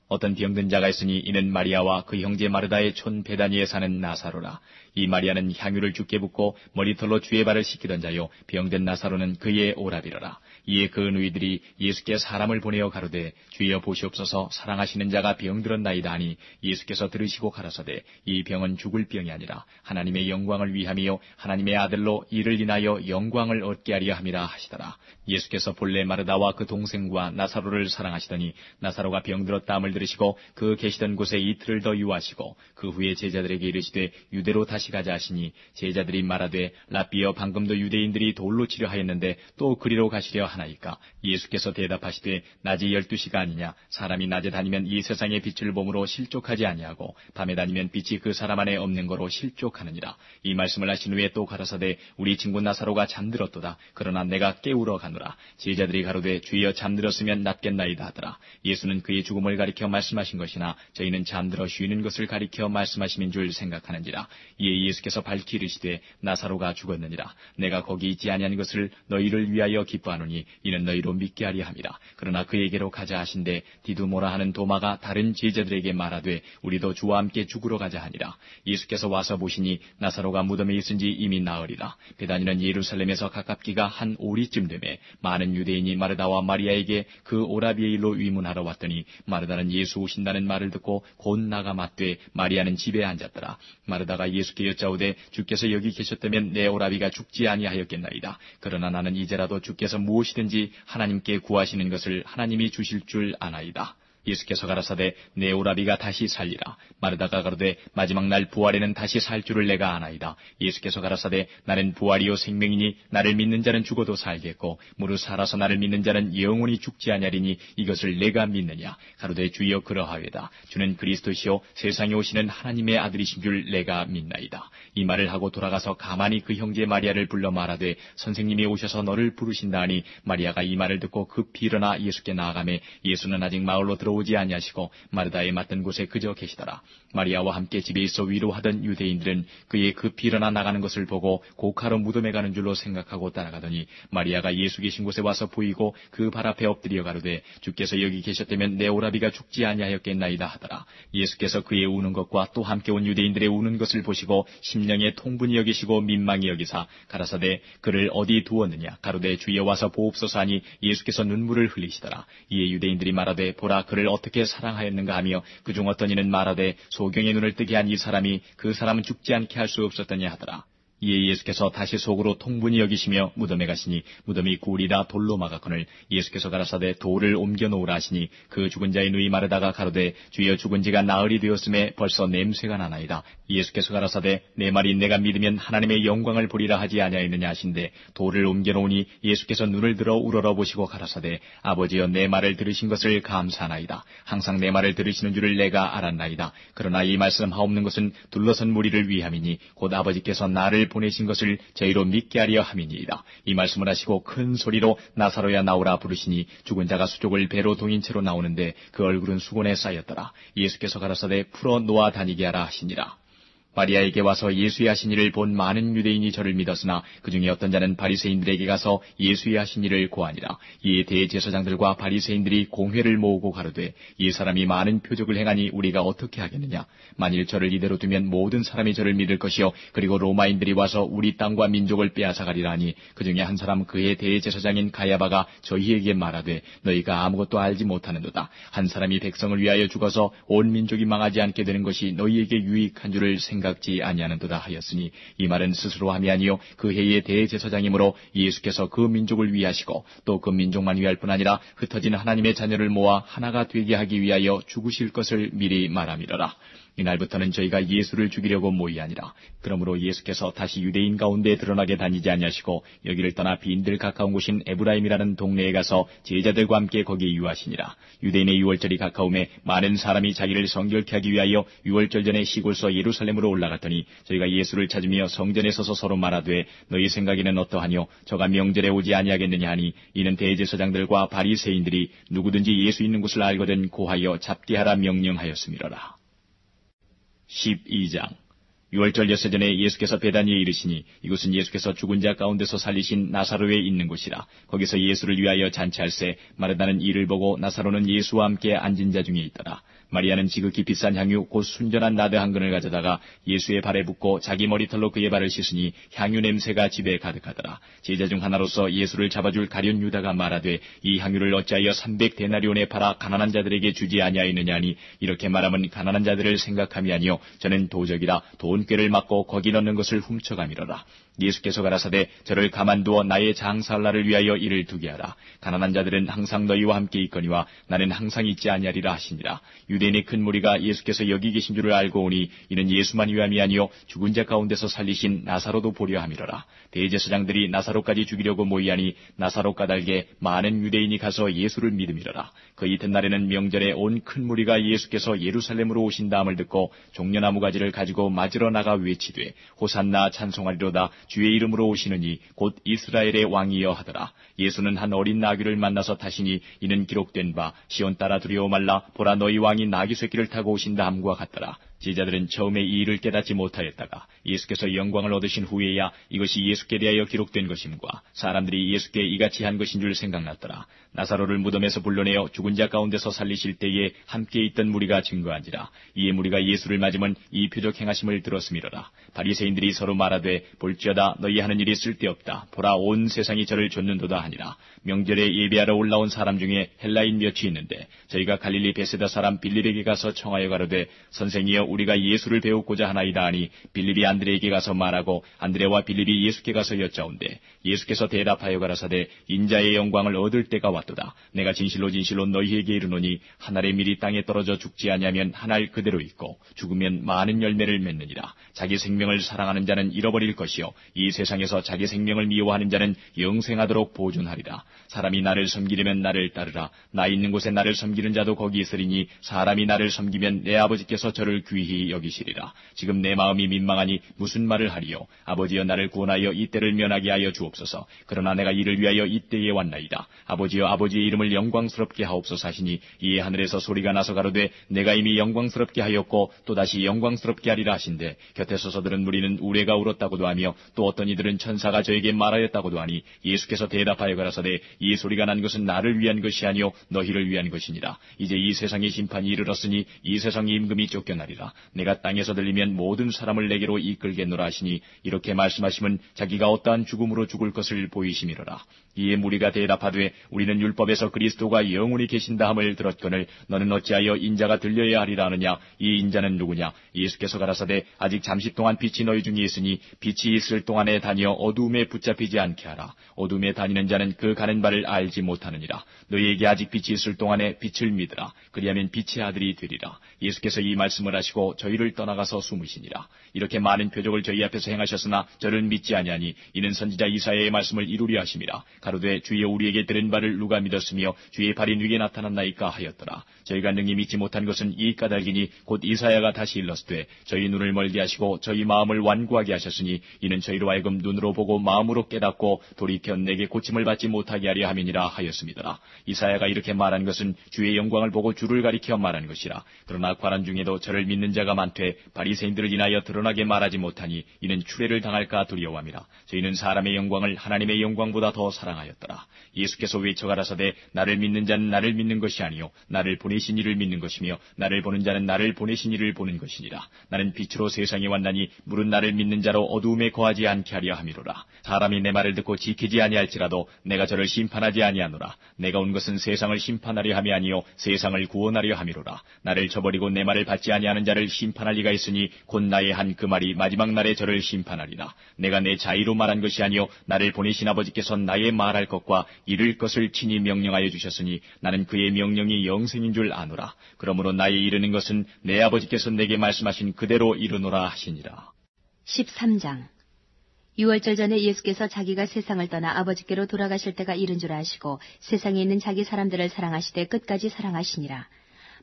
어떤 병든 자가 있으니 이는 마리아와 그 형제 마르다의 촌 베다니에 사는 나사로라. 이 마리아는 향유를 주께 붓고 머리털로 주의 발을 씻기던 자요 병든 나사로는 그의 오라비러라. 이에 그 누이들이 예수께 사람을 보내어 가로되 주여 보시옵소서 사랑하시는 자가 병들었나이다 하니 예수께서 들으시고 가라사대 이 병은 죽을 병이 아니라 하나님의 영광을 위함이요 하나님의 아들로 이를 인하여 영광을 얻게 하려 함이라 하시더라. 예수께서 본래 마르다와 그 동생과 나사로를 사랑하시더니 나사로가 병들었다 함을 들으시고 그 계시던 곳에 이틀을 더 유하시고 그 후에 제자들에게 이르시되 유대로 다시 가자 하시니 제자들이 말하되 랍비여 방금도 유대인들이 돌로 치려 하였는데 또 그리로 가시려 하나이까. 예수께서 대답하시되 낮이 12시가 아니냐. 사람이 낮에 다니면 이 세상의 빛을 보므로 실족하지 아니하고 밤에 다니면 빛이 그 사람 안에 없는 거로 실족하느니라. 이 말씀을 하신 후에 또 가라사대 우리 친구 나사로가 잠들었도다. 그러나 내가 깨우러 가노라. 제자들이 가로되 주여 잠들었으면 낫겠나이다 하더라. 예수는 그의 죽음을 가리켜 말씀하신 것이나 저희는 잠들어 쉬는 것을 가리켜 말씀하심인 줄 생각하는지라. 이에 예수께서 밝히 이르시되 나사로가 죽었느니라. 내가 거기 있지 아니한 것을 너희를 위하여 기뻐하노니 이는 너희로 믿게 하려 함이라. 그러나 그에게로 가자 하신대 디두모라 하는 도마가 다른 제자들에게 말하되 우리도 주와 함께 죽으러 가자 하니라. 예수께서 와서 보시니 나사로가 무덤에 있은지 이미 나으리라. 베다니는 예루살렘에서 가깝기가 한 오리쯤 되매 많은 유대인이 마르다와 마리아에게 그 오라비의 일로 위문하러 왔더니 마르다는 예수 오신다는 말을 듣고 곧 나가 맞되 마리아는 집에 앉았더라. 마르다가 예수께 여짜오되 주께서 여기 계셨다면 내 오라비가 죽지 아니하였겠나이다. 그러나 나는 이제라도 주께서 무엇이든지 하나님께 구하시는 것을 하나님이 주실 줄 아나이다. 예수께서 가라사대 내 오라비가 다시 살리라. 마르다가 가로되 마지막 날 부활에는 다시 살 줄을 내가 아나이다. 예수께서 가라사대 나는 부활이요 생명이니 나를 믿는 자는 죽어도 살겠고 무릇 살아서 나를 믿는 자는 영원히 죽지 아니하리니 이것을 내가 믿느냐. 가로되 주여 그러하외다. 주는 그리스도시요 세상에 오시는 하나님의 아들이신 줄 내가 믿나이다. 이 말을 하고 돌아가서 가만히 그 형제 마리아를 불러 말하되 선생님이 오셔서 너를 부르신다 하니 마리아가 이 말을 듣고 급히 일어나 예수께 나아가매 예수는 아직 마을로 들어오지 아니하시고 마르다에 맞던 곳에 그저 계시더라. 마리아와 함께 집에 있어 위로하던 유대인들은 그의 급히 일어나 나가는 것을 보고 고카로 무덤에 가는 줄로 생각하고 따라가더니 마리아가 예수 계신 곳에 와서 보이고 그 발 앞에 엎드려 가로되 주께서 여기 계셨다면 내 오라비가 죽지 아니하였겠나이다 하더라. 예수께서 그의 우는 것과 또 함께 온 유대인들의 우는 것을 보시고 심령에 통분히 여기시고 민망히 여기사 가라사대 그를 어디 두었느냐. 가로되 주여 와서 보옵소서 하니 예수께서 눈물을 흘리시더라. 이에 유대인들이 말하되 보라 그를 어떻게 사랑하였는가 하며 그중 어떤 이는 말하되 소경의 눈을 뜨게 한 이 사람이 그 사람은 죽지 않게 할 수 없었더냐 하더라. 이에 예수께서 다시 속으로 통분히 여기시며 무덤에 가시니 무덤이 굴이라 돌로 막았거늘 예수께서 가라사대 돌을 옮겨 놓으라 하시니 그 죽은 자의 누이 마르다가 가로되 주여 죽은 지가 나흘이 되었음에 벌써 냄새가 나나이다. 예수께서 가라사대 내 말이 내가 믿으면 하나님의 영광을 보리라 하지 아니하였느냐 하신데 돌을 옮겨 놓으니 예수께서 눈을 들어 우러러보시고 가라사대 아버지여 내 말을 들으신 것을 감사하나이다. 항상 내 말을 들으시는 줄을 내가 알았나이다. 그러나 이 말씀 하옵는 것은 둘러선 무리를 위함이니 곧 아버지께서 나를 보내신 것을 저희로 믿게 하려 함이니이다. 이 말씀을 하시고 큰 소리로 나사로야 나오라 부르시니 죽은 자가 수족을 배로 동인 채로 나오는데 그 얼굴은 수건에 쌓였더라. 예수께서 가라사대 풀어 놓아 다니게 하라 하시니라. 마리아에게 와서 예수의 하신 일을 본 많은 유대인이 저를 믿었으나 그중에 어떤 자는 바리새인들에게 가서 예수의 하신 일을 고하니라. 이에 대제사장들과 바리새인들이 공회를 모으고 가로되 이 사람이 많은 표적을 행하니 우리가 어떻게 하겠느냐. 만일 저를 이대로 두면 모든 사람이 저를 믿을 것이요 그리고 로마인들이 와서 우리 땅과 민족을 빼앗아가리라 하니 그중에 한 사람 그의 대제사장인 가야바가 저희에게 말하되 너희가 아무것도 알지 못하는도다. 한 사람이 백성을 위하여 죽어서 온 민족이 망하지 않게 되는 것이 너희에게 유익한 줄을 생각 생각지 아니하는도다 하였으니 이 말은 스스로 함이 아니요 그 해의 대제사장이므로 예수께서 그 민족을 위하시고 또 그 민족만 위할 뿐 아니라 흩어진 하나님의 자녀를 모아 하나가 되게 하기 위하여 죽으실 것을 미리 말함이러라. 이날부터는 저희가 예수를 죽이려고 모이 아니라 그러므로 예수께서 다시 유대인 가운데 드러나게 다니지 아니하시고 여기를 떠나 빈들 가까운 곳인 에브라임이라는 동네에 가서 제자들과 함께 거기에 유하시니라. 유대인의 유월절이 가까움에 많은 사람이 자기를 성결케 하기 위하여 유월절 전에 시골서 예루살렘으로 올라갔더니 저희가 예수를 찾으며 성전에 서서 서로 말하되 너희 생각에는 어떠하뇨? 저가 명절에 오지 아니하겠느냐 하니 이는 대제사장들과 바리새인들이 누구든지 예수 있는 곳을 알거든 고하여 잡게 하라 명령하였음이로라. 12장. 유월절 엿새 전에 예수께서 베다니에 이르시니 이곳은 예수께서 죽은 자 가운데서 살리신 나사로에 있는 곳이라. 거기서 예수를 위하여 잔치할새 마르다는 이를 보고 나사로는 예수와 함께 앉은 자 중에 있더라. 마리아는 지극히 비싼 향유 곧 순전한 나드 한 근을 가져다가 예수의 발에 붓고 자기 머리털로 그의 발을 씻으니 향유 냄새가 집에 가득하더라. 제자 중 하나로서 예수를 잡아줄 가룟 유다가 말하되 이 향유를 어찌하여 300데나리온에 팔아 가난한 자들에게 주지 아니하였느냐 하니 이렇게 말하면 가난한 자들을 생각함이 아니요 저는 도적이라 돈꾀를 맞고 거기 넣는 것을 훔쳐가미러라. 예수께서 가라사대 저를 가만두어 나의 장사할 날을 위하여 이를 두게 하라. 가난한 자들은 항상 너희와 함께 있거니와 나는 항상 있지 아니하리라 하시니라. 유대인의 큰 무리가 예수께서 여기 계신 줄을 알고 오니 이는 예수만 위함이 아니요 죽은 자 가운데서 살리신 나사로도 보려 함이로라. 대제사장들이 나사로까지 죽이려고 모이하니 나사로 까닭에 많은 유대인이 가서 예수를 믿음이로라. 그 이튿날에는 명절에 온 큰 무리가 예수께서 예루살렘으로 오신다함을 듣고 종려나무 가지를 가지고 맞으러 나가 외치되 호산나 찬송하리로다 주의 이름으로 오시느니 곧 이스라엘의 왕이여 하더라. 예수는 한 어린 나귀를 만나서 타시니 이는 기록된 바 시온 따라 두려워 말라 보라 너희 왕이 나귀 새끼를 타고 오신다 함과 같더라. 제자들은 처음에 이 일을 깨닫지 못하였다가 예수께서 영광을 얻으신 후에야 이것이 예수께 대하여 기록된 것임과 사람들이 예수께 이같이 한 것인 줄 생각났더라. 나사로를 무덤에서 불러내어 죽은 자 가운데서 살리실 때에 함께 있던 무리가 증거한지라. 이에 무리가 예수를 맞으면 이 표적 행하심을 들었음이로라. 바리새인들이 서로 말하되 볼지어다 너희 하는 일이 쓸데없다. 보라 온 세상이 저를 좇는도다 하니라. 명절에 예배하러 올라온 사람 중에 헬라인 몇이 있는데 저희가 갈릴리 베세다 사람 빌립에게 가서 청하여 가로되 선생이여 우리가 예수를 배우고자 하나이다 하니 빌립이 안드레에게 가서 말하고 안드레와 빌립이 예수께 가서 여짜온대 예수께서 대답하여 가라사대 인자의 영광을 얻을 때가 왔도다. 내가 진실로 진실로 너희에게 이르노니 한 알의 밀이 땅에 떨어져 죽지 아니하면 한 알 그대로 있고 죽으면 많은 열매를 맺느니라. 자기 생명을 사랑하는 자는 잃어버릴 것이요 이 세상에서 자기 생명을 미워하는 자는 영생하도록 보존하리라. 사람이 나를 섬기려면 나를 따르라. 나 있는 곳에 나를 섬기는 자도 거기 있으리니 사람이 나를 섬기면 내 아버지께서 저를 귀히 여기시리라. 지금 내 마음이 민망하니 무슨 말을 하리요. 아버지여 나를 구원하여 이때를 면하게 하여 주옵소서. 그러나 내가 이를 위하여 이때에 왔나이다. 아버지여 아버지의 이름을 영광스럽게 하옵소서 하시니 이에 하늘에서 소리가 나서 가로되 내가 이미 영광스럽게 하였고 또다시 영광스럽게 하리라 하신대 곁에 서서 들은 무리는 우레가 울었다고도 하며 또 어떤 이들은 천사가 저에게 말하였다고도 하니 예수께서 대답하여 가라사대 이 소리가 난 것은 나를 위한 것이 아니요 너희를 위한 것이니라. 이제 이 세상의 심판이 이르렀으니 이 세상의 임금이 쫓겨나리라. 내가 땅에서 들리면 모든 사람을 내게로 이끌겠노라 하시니 이렇게 말씀하시면 자기가 어떠한 죽음으로 죽을 것을 보이심이로라. 이에 무리가 대답하되 우리는 율법에서 그리스도가 영원히 계신다 함을 들었거늘 너는 어찌하여 인자가 들려야 하리라 하느냐. 이 인자는 누구냐. 예수께서 가라사대 아직 잠시 동안 빛이 너희 중에 있으니 빛이 있을 동안에 다니어 어두움에 붙잡히지 않게 하라. 어두움에 다니는 자는 그 가는 바를 알지 못하느니라. 너희에게 아직 빛이 있을 동안에 빛을 믿으라. 그리하면 빛의 아들이 되리라. 예수께서 이 말씀을 하시고 저희를 떠나가서 숨으시니라. 이렇게 많은 표적을 저희 앞에서 행하셨으나 저를 믿지 아니하니 이는 선지자 이사야의 말씀을 이루려 하심이라. 가로되 주여 우리에게 들은 바를 누가 믿었으며 주의 발이 누게 나타났나이까 하였더라. 저희가 능히 믿지 못한 것은 이 까닭이니 곧 이사야가 다시 일렀으되 저희 눈을 멀게 하시고 저희 마음을 완고하게 하셨으니 이는 저희로 하여금 눈으로 보고 마음으로 깨닫고 돌이켜 내게 고침을 받지 못하게 하려 함이니라 하였습니다. 이사야가 이렇게 말한 것은 주의 영광을 보고 주를 가리켜 말한 것이라. 그러나 관원 중에도 저를 믿는 자가 많되 바리새인들을 인하여 드러나게 말하지 못하니 이는 추례를 당할까 두려워함이라. 저희는 사람의 영광을 하나님의 영광보다 더 사랑하였더라. 예수께서 외쳐가라사대 나를 믿는 자는 나를 믿는 것이 아니요 나를 보내신 이를 믿는 것이며 나를 보는 자는 나를 보내신 이를 보는 것이니라. 나는 빛으로 세상에 왔나니 물은 나를 믿는 자로 어두움에 거하지 않게 하려 함이로라. 사람이 내 말을 듣고 지키지 아니할지라도 내가 저를 심판하지 아니하노라. 내가 온 것은 세상을 심판하려 함이 아니요 세상을 구원하려 함이로라. 나를 저버리고 내 말을 받지 아니하는 자는 나를 심판할 리가 있으니 곧 나의 한 그 말이 마지막 날에 저를 심판하리라. 내가 내 자의로 말한 것이 아니요 나를 보내신 아버지께서 나의 말할 것과 이룰 것을 친히 명령하여 주셨으니 나는 그의 명령이 영생인 줄 아노라. 그러므로 나의 이르는 것은 내 아버지께서 내게 말씀하신 그대로 이루노라 하시니라. 13장. 유월절 전에 예수께서 자기가 세상을 떠나 아버지께로 돌아가실 때가 이른 줄 아시고 세상에 있는 자기 사람들을 사랑하시되 끝까지 사랑하시니라.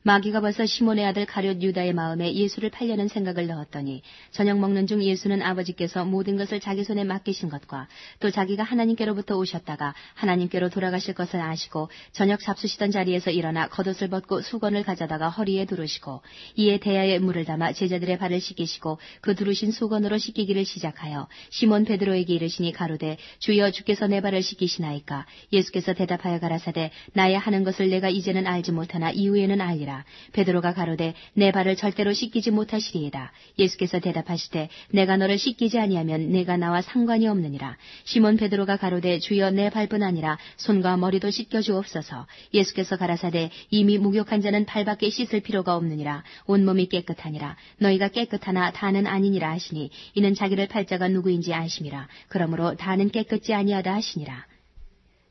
마귀가 벌써 시몬의 아들 가룟 유다의 마음에 예수를 팔려는 생각을 넣었더니 저녁 먹는 중 예수는 아버지께서 모든 것을 자기 손에 맡기신 것과 또 자기가 하나님께로부터 오셨다가 하나님께로 돌아가실 것을 아시고 저녁 잡수시던 자리에서 일어나 겉옷을 벗고 수건을 가져다가 허리에 두르시고 이에 대야에 물을 담아 제자들의 발을 씻기시고 그 두르신 수건으로 씻기기를 시작하여 시몬 베드로에게 이르시니 가로되 주여 주께서 내 발을 씻기시나이까. 예수께서 대답하여 가라사대 나의 하는 것을 내가 이제는 알지 못하나 이후에는 알리라. 베드로가 가로되 내 발을 절대로 씻기지 못하시리이다. 예수께서 대답하시되 내가 너를 씻기지 아니하면 내가 나와 상관이 없느니라. 시몬 베드로가 가로되 주여 내 발뿐 아니라 손과 머리도 씻겨주옵소서. 예수께서 가라사대 이미 목욕한 자는 발밖에 씻을 필요가 없느니라. 온몸이 깨끗하니라. 너희가 깨끗하나 다는 아니니라 하시니 이는 자기를 팔 자가 누구인지 아심이라. 그러므로 다는 깨끗지 아니하다 하시니라.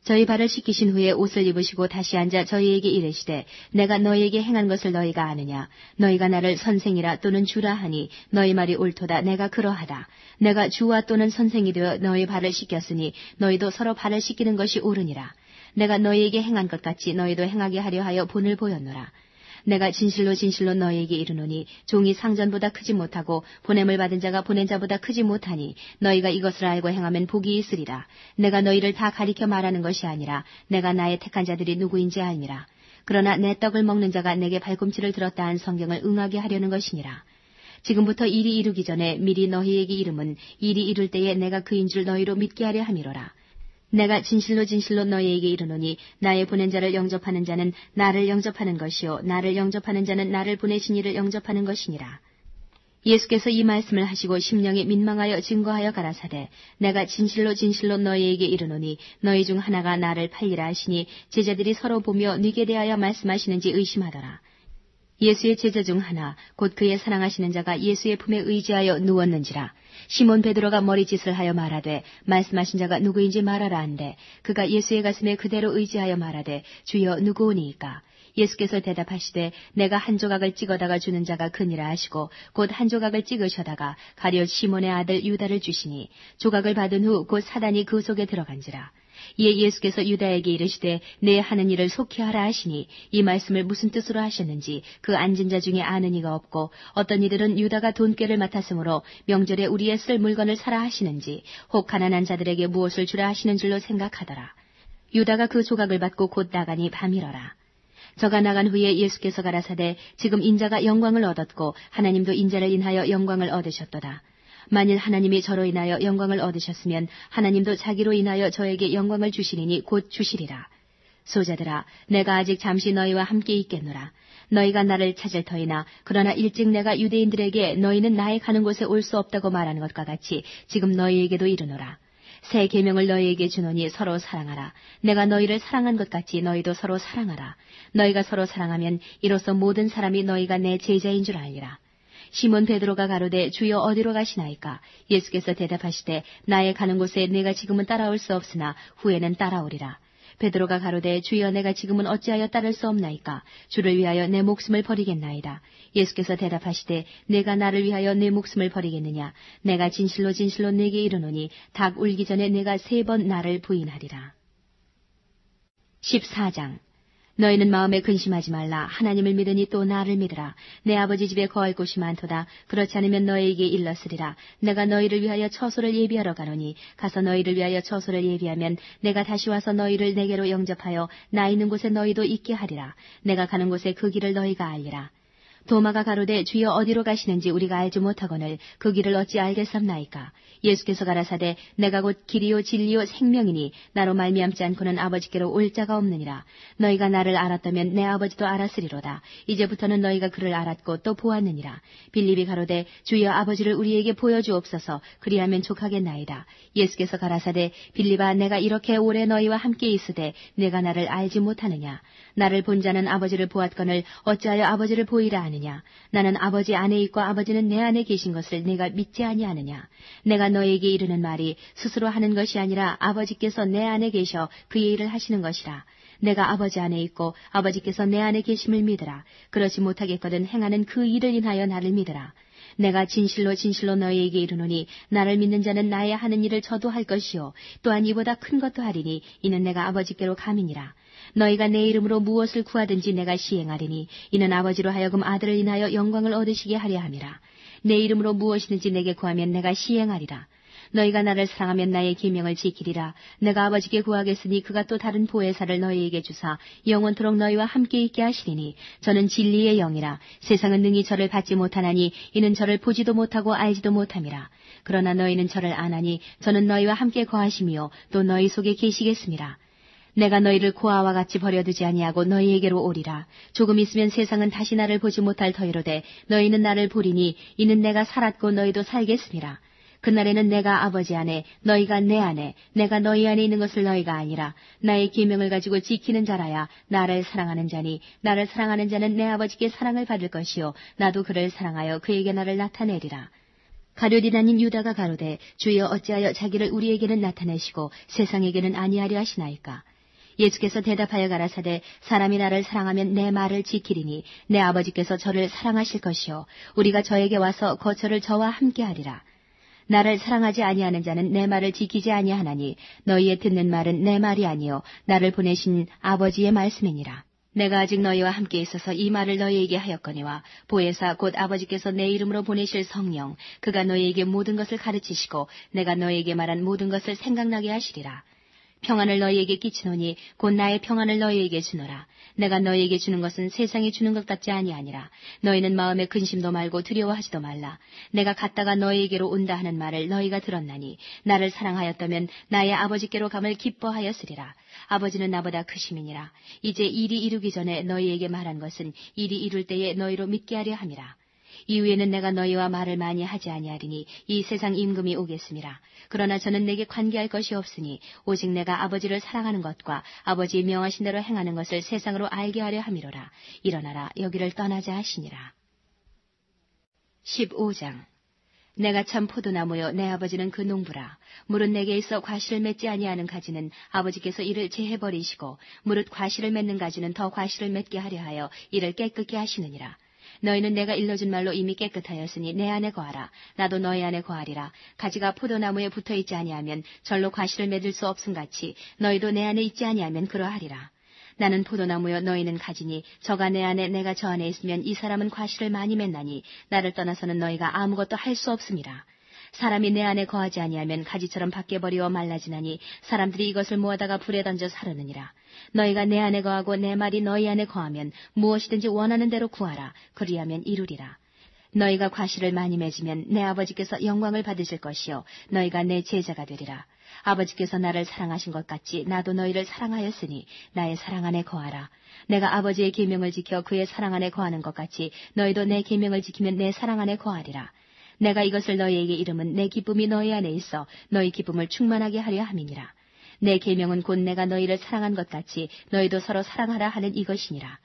저희 발을 씻기신 후에 옷을 입으시고 다시 앉아 저희에게 이르시되 내가 너희에게 행한 것을 너희가 아느냐. 너희가 나를 선생이라 또는 주라 하니 너희 말이 옳도다. 내가 그러하다. 내가 주와 또는 선생이 되어 너희 발을 씻겼으니 너희도 서로 발을 씻기는 것이 옳으니라. 내가 너희에게 행한 것 같이 너희도 행하게 하려 하여 본을 보였노라. 내가 진실로 진실로 너희에게 이르노니 종이 상전보다 크지 못하고 보냄을 받은 자가 보낸 자보다 크지 못하니 너희가 이것을 알고 행하면 복이 있으리라. 내가 너희를 다 가리켜 말하는 것이 아니라 내가 나의 택한 자들이 누구인지 알미라. 그러나 내 떡을 먹는 자가 내게 발꿈치를 들었다 한 성경을 응하게 하려는 것이니라. 지금부터 일이 이루기 전에 미리 너희에게 이름은 일이 이룰 때에 내가 그인 줄 너희로 믿게 하려 함이로라. 내가 진실로 진실로 너희에게 이르노니 나의 보낸 자를 영접하는 자는 나를 영접하는 것이요 나를 영접하는 자는 나를 보내신 이를 영접하는 것이니라. 예수께서 이 말씀을 하시고 심령에 민망하여 증거하여 가라사대 내가 진실로 진실로 너희에게 이르노니 너희 중 하나가 나를 팔리라 하시니 제자들이 서로 보며 네게 대하여 말씀하시는지 의심하더라. 예수의 제자 중 하나 곧 그의 사랑하시는 자가 예수의 품에 의지하여 누웠는지라. 시몬 베드로가 머리짓을 하여 말하되 말씀하신 자가 누구인지 말하라 한데 그가 예수의 가슴에 그대로 의지하여 말하되 주여 누구오니이까. 예수께서 대답하시되 내가 한 조각을 찍어다가 주는 자가 그니라 하시고 곧 한 조각을 찍으셔다가 가룟 시몬의 아들 유다를 주시니 조각을 받은 후 곧 사단이 그 속에 들어간지라. 이에 예수께서 유다에게 이르시되 내 하는 일을 속히 하라 하시니 이 말씀을 무슨 뜻으로 하셨는지 그 앉은 자 중에 아는 이가 없고 어떤 이들은 유다가 돈꾀를 맡았으므로 명절에 우리의 쓸 물건을 사라 하시는지 혹 가난한 자들에게 무엇을 주라 하시는 줄로 생각하더라. 유다가 그 조각을 받고 곧 나가니 밤이러라. 저가 나간 후에 예수께서 가라사대 지금 인자가 영광을 얻었고 하나님도 인자를 인하여 영광을 얻으셨도다. 만일 하나님이 저로 인하여 영광을 얻으셨으면 하나님도 자기로 인하여 저에게 영광을 주시리니 곧 주시리라. 소자들아 내가 아직 잠시 너희와 함께 있겠노라. 너희가 나를 찾을 터이나 그러나 일찍 내가 유대인들에게 너희는 나의 가는 곳에 올 수 없다고 말하는 것과 같이 지금 너희에게도 이르노라. 새 계명을 너희에게 주노니 서로 사랑하라. 내가 너희를 사랑한 것 같이 너희도 서로 사랑하라. 너희가 서로 사랑하면 이로써 모든 사람이 너희가 내 제자인 줄 알리라. 시몬 베드로가 가로되 주여 어디로 가시나이까. 예수께서 대답하시되 나의 가는 곳에 내가 지금은 따라올 수 없으나 후에는 따라오리라. 베드로가 가로되 주여 내가 지금은 어찌하여 따를 수 없나이까. 주를 위하여 내 목숨을 버리겠나이다. 예수께서 대답하시되 내가 나를 위하여 내 목숨을 버리겠느냐. 내가 진실로 진실로 네게 이르노니 닭 울기 전에 내가 3번 나를 부인하리라. 14장. 너희는 마음에 근심하지 말라. 하나님을 믿으니 또 나를 믿으라. 내 아버지 집에 거할 곳이 많도다. 그렇지 않으면 너희에게 일렀으리라. 내가 너희를 위하여 처소를 예비하러 가노니 가서 너희를 위하여 처소를 예비하면 내가 다시 와서 너희를 내게로 영접하여 나 있는 곳에 너희도 있게 하리라. 내가 가는 곳에 그 길을 너희가 알리라. 도마가 가로되 주여 어디로 가시는지 우리가 알지 못하거늘 그 길을 어찌 알겠삼나이까. 예수께서 가라사대 내가 곧 길이요 진리요 생명이니 나로 말미암지 않고는 아버지께로 올 자가 없느니라. 너희가 나를 알았다면 내 아버지도 알았으리로다. 이제부터는 너희가 그를 알았고 또 보았느니라. 빌립이 가로되 주여 아버지를 우리에게 보여주옵소서. 그리하면 족하겠나이다. 예수께서 가라사대 빌립아 내가 이렇게 오래 너희와 함께 있으되 내가 나를 알지 못하느냐. 나를 본 자는 아버지를 보았거늘 어찌하여 아버지를 보이라 하느냐. 나는 아버지 안에 있고 아버지는 내 안에 계신 것을 내가 믿지 아니하느냐. 내가 너에게 이르는 말이 스스로 하는 것이 아니라 아버지께서 내 안에 계셔 그의 일을 하시는 것이라. 내가 아버지 안에 있고 아버지께서 내 안에 계심을 믿으라. 그렇지 못하겠거든 행하는 그 일을 인하여 나를 믿으라. 내가 진실로 진실로 너희에게 이르노니 나를 믿는 자는 나의 하는 일을 저도 할 것이요 또한 이보다 큰 것도 하리니 이는 내가 아버지께로 감이니라. 너희가 내 이름으로 무엇을 구하든지 내가 시행하리니 이는 아버지로 하여금 아들을 인하여 영광을 얻으시게 하려 함이라. 내 이름으로 무엇이든지 내게 구하면 내가 시행하리라. 너희가 나를 사랑하면 나의 계명을 지키리라. 내가 아버지께 구하겠으니 그가 또 다른 보혜사를 너희에게 주사 영원토록 너희와 함께 있게 하시리니 저는 진리의 영이라. 세상은 능히 저를 받지 못하나니 이는 저를 보지도 못하고 알지도 못함이라. 그러나 너희는 저를 아나니 저는 너희와 함께 거하심이요 또 너희 속에 계시겠음이라. 내가 너희를 고아와 같이 버려두지 아니하고 너희에게로 오리라. 조금 있으면 세상은 다시 나를 보지 못할 터이로되 너희는 나를 보리니 이는 내가 살았고 너희도 살겠음이라. 그날에는 내가 아버지 안에 너희가 내 안에 내가 너희 안에 있는 것을 너희가 아니라 나의 계명을 가지고 지키는 자라야 나를 사랑하는 자니 나를 사랑하는 자는 내 아버지께 사랑을 받을 것이요 나도 그를 사랑하여 그에게 나를 나타내리라. 가룟 아닌 유다가 가로되 주여 어찌하여 자기를 우리에게는 나타내시고 세상에게는 아니하려 하시나이까. 예수께서 대답하여 가라사대 사람이 나를 사랑하면 내 말을 지키리니 내 아버지께서 저를 사랑하실 것이요 우리가 저에게 와서 거처를 저와 함께 하리라. 나를 사랑하지 아니하는 자는 내 말을 지키지 아니하나니 너희의 듣는 말은 내 말이 아니요 나를 보내신 아버지의 말씀이니라. 내가 아직 너희와 함께 있어서 이 말을 너희에게 하였거니와 보혜사 곧 아버지께서 내 이름으로 보내실 성령 그가 너희에게 모든 것을 가르치시고 내가 너희에게 말한 모든 것을 생각나게 하시리라. 평안을 너희에게 끼치노니 곧 나의 평안을 너희에게 주노라. 내가 너희에게 주는 것은 세상이 주는 것 같지 아니하니라. 너희는 마음에 근심도 말고 두려워하지도 말라. 내가 갔다가 너희에게로 온다 하는 말을 너희가 들었나니 나를 사랑하였다면 나의 아버지께로 감을 기뻐하였으리라. 아버지는 나보다 크심이니라. 이제 일이 이루기 전에 너희에게 말한 것은 일이 이룰 때에 너희로 믿게 하려 함이라. 이후에는 내가 너희와 말을 많이 하지 아니하리니 이 세상 임금이 오겠음이라. 그러나 저는 내게 관계할 것이 없으니 오직 내가 아버지를 사랑하는 것과 아버지의 명하신 대로 행하는 것을 세상으로 알게 하려 함이로라. 일어나라 여기를 떠나자 하시니라. 15장 내가 참 포도나무요 내 아버지는 그 농부라. 무릇 내게 있어 과실을 맺지 아니하는 가지는 아버지께서 이를 제해버리시고 무릇 과실을 맺는 가지는 더 과실을 맺게 하려 하여 이를 깨끗게 하시느니라. 너희는 내가 일러준 말로 이미 깨끗하였으니 내 안에 거하라. 나도 너희 안에 거하리라. 가지가 포도나무에 붙어있지 아니하면 절로 과실을 맺을 수 없음같이 너희도 내 안에 있지 아니하면 그러하리라. 나는 포도나무여 너희는 가지니 저가 내 안에 내가 저 안에 있으면 이 사람은 과실을 많이 맺나니 나를 떠나서는 너희가 아무것도 할 수 없음이라. 사람이 내 안에 거하지 아니하면 가지처럼 밖에 버리어 말라지나니 사람들이 이것을 모아다가 불에 던져 사르느니라. 너희가 내 안에 거하고 내 말이 너희 안에 거하면 무엇이든지 원하는 대로 구하라. 그리하면 이루리라. 너희가 과실을 많이 맺으면 내 아버지께서 영광을 받으실 것이요 너희가 내 제자가 되리라. 아버지께서 나를 사랑하신 것 같이 나도 너희를 사랑하였으니 나의 사랑 안에 거하라. 내가 아버지의 계명을 지켜 그의 사랑 안에 거하는 것 같이 너희도 내 계명을 지키면 내 사랑 안에 거하리라. 내가 이것을 너희에게 이름은 내 기쁨이 너희 안에 있어 너희 기쁨을 충만하게 하려 함이니라. 내 계명은 곧 내가 너희를 사랑한 것 같이 너희도 서로 사랑하라 하는 이것이니라.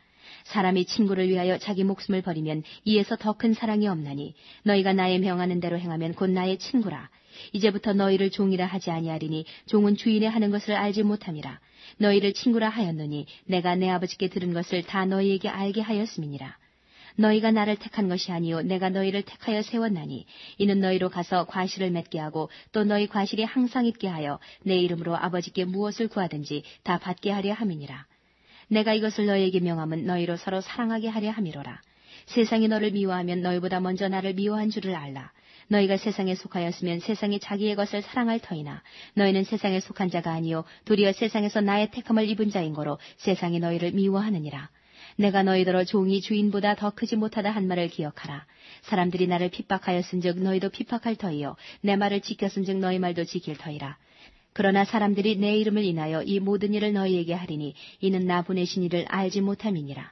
사람이 친구를 위하여 자기 목숨을 버리면 이에서 더 큰 사랑이 없나니 너희가 나의 명하는 대로 행하면 곧 나의 친구라. 이제부터 너희를 종이라 하지 아니하리니 종은 주인의 하는 것을 알지 못함이라. 너희를 친구라 하였노니 내가 내 아버지께 들은 것을 다 너희에게 알게 하였음이니라. 너희가 나를 택한 것이 아니요 내가 너희를 택하여 세웠나니 이는 너희로 가서 과실을 맺게 하고 또 너희 과실이 항상 있게 하여 내 이름으로 아버지께 무엇을 구하든지 다 받게 하려 함이니라. 내가 이것을 너희에게 명함은 너희로 서로 사랑하게 하려 함이로라. 세상이 너를 미워하면 너희보다 먼저 나를 미워한 줄을 알라. 너희가 세상에 속하였으면 세상이 자기의 것을 사랑할 터이나 너희는 세상에 속한 자가 아니요 도리어 세상에서 나의 택함을 입은 자인 거로 세상이 너희를 미워하느니라. 내가 너희더러 종이 주인보다 더 크지 못하다 한 말을 기억하라. 사람들이 나를 핍박하였은즉 너희도 핍박할 터이요 내 말을 지켰은즉 너희 말도 지킬 터이라. 그러나 사람들이 내 이름을 인하여 이 모든 일을 너희에게 하리니 이는 나 보내신 이를 알지 못함이니라.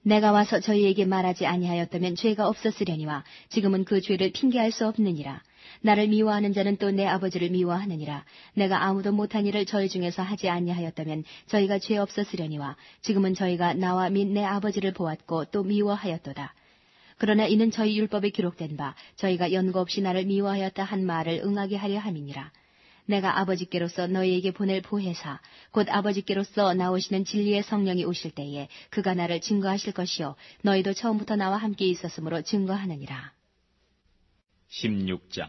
내가 와서 저희에게 말하지 아니하였다면 죄가 없었으려니와 지금은 그 죄를 핑계할 수 없느니라. 나를 미워하는 자는 또 내 아버지를 미워하느니라. 내가 아무도 못한 일을 저희 중에서 하지 아니하였다면 저희가 죄 없었으려니와 지금은 저희가 나와 및 내 아버지를 보았고 또 미워하였도다. 그러나 이는 저희 율법에 기록된 바 저희가 연고 없이 나를 미워하였다 한 말을 응하게 하려 함이니라. 내가 아버지께로서 너희에게 보낼 보혜사 곧 아버지께로서 나오시는 진리의 성령이 오실 때에 그가 나를 증거하실 것이요 너희도 처음부터 나와 함께 있었으므로 증거하느니라. 16장.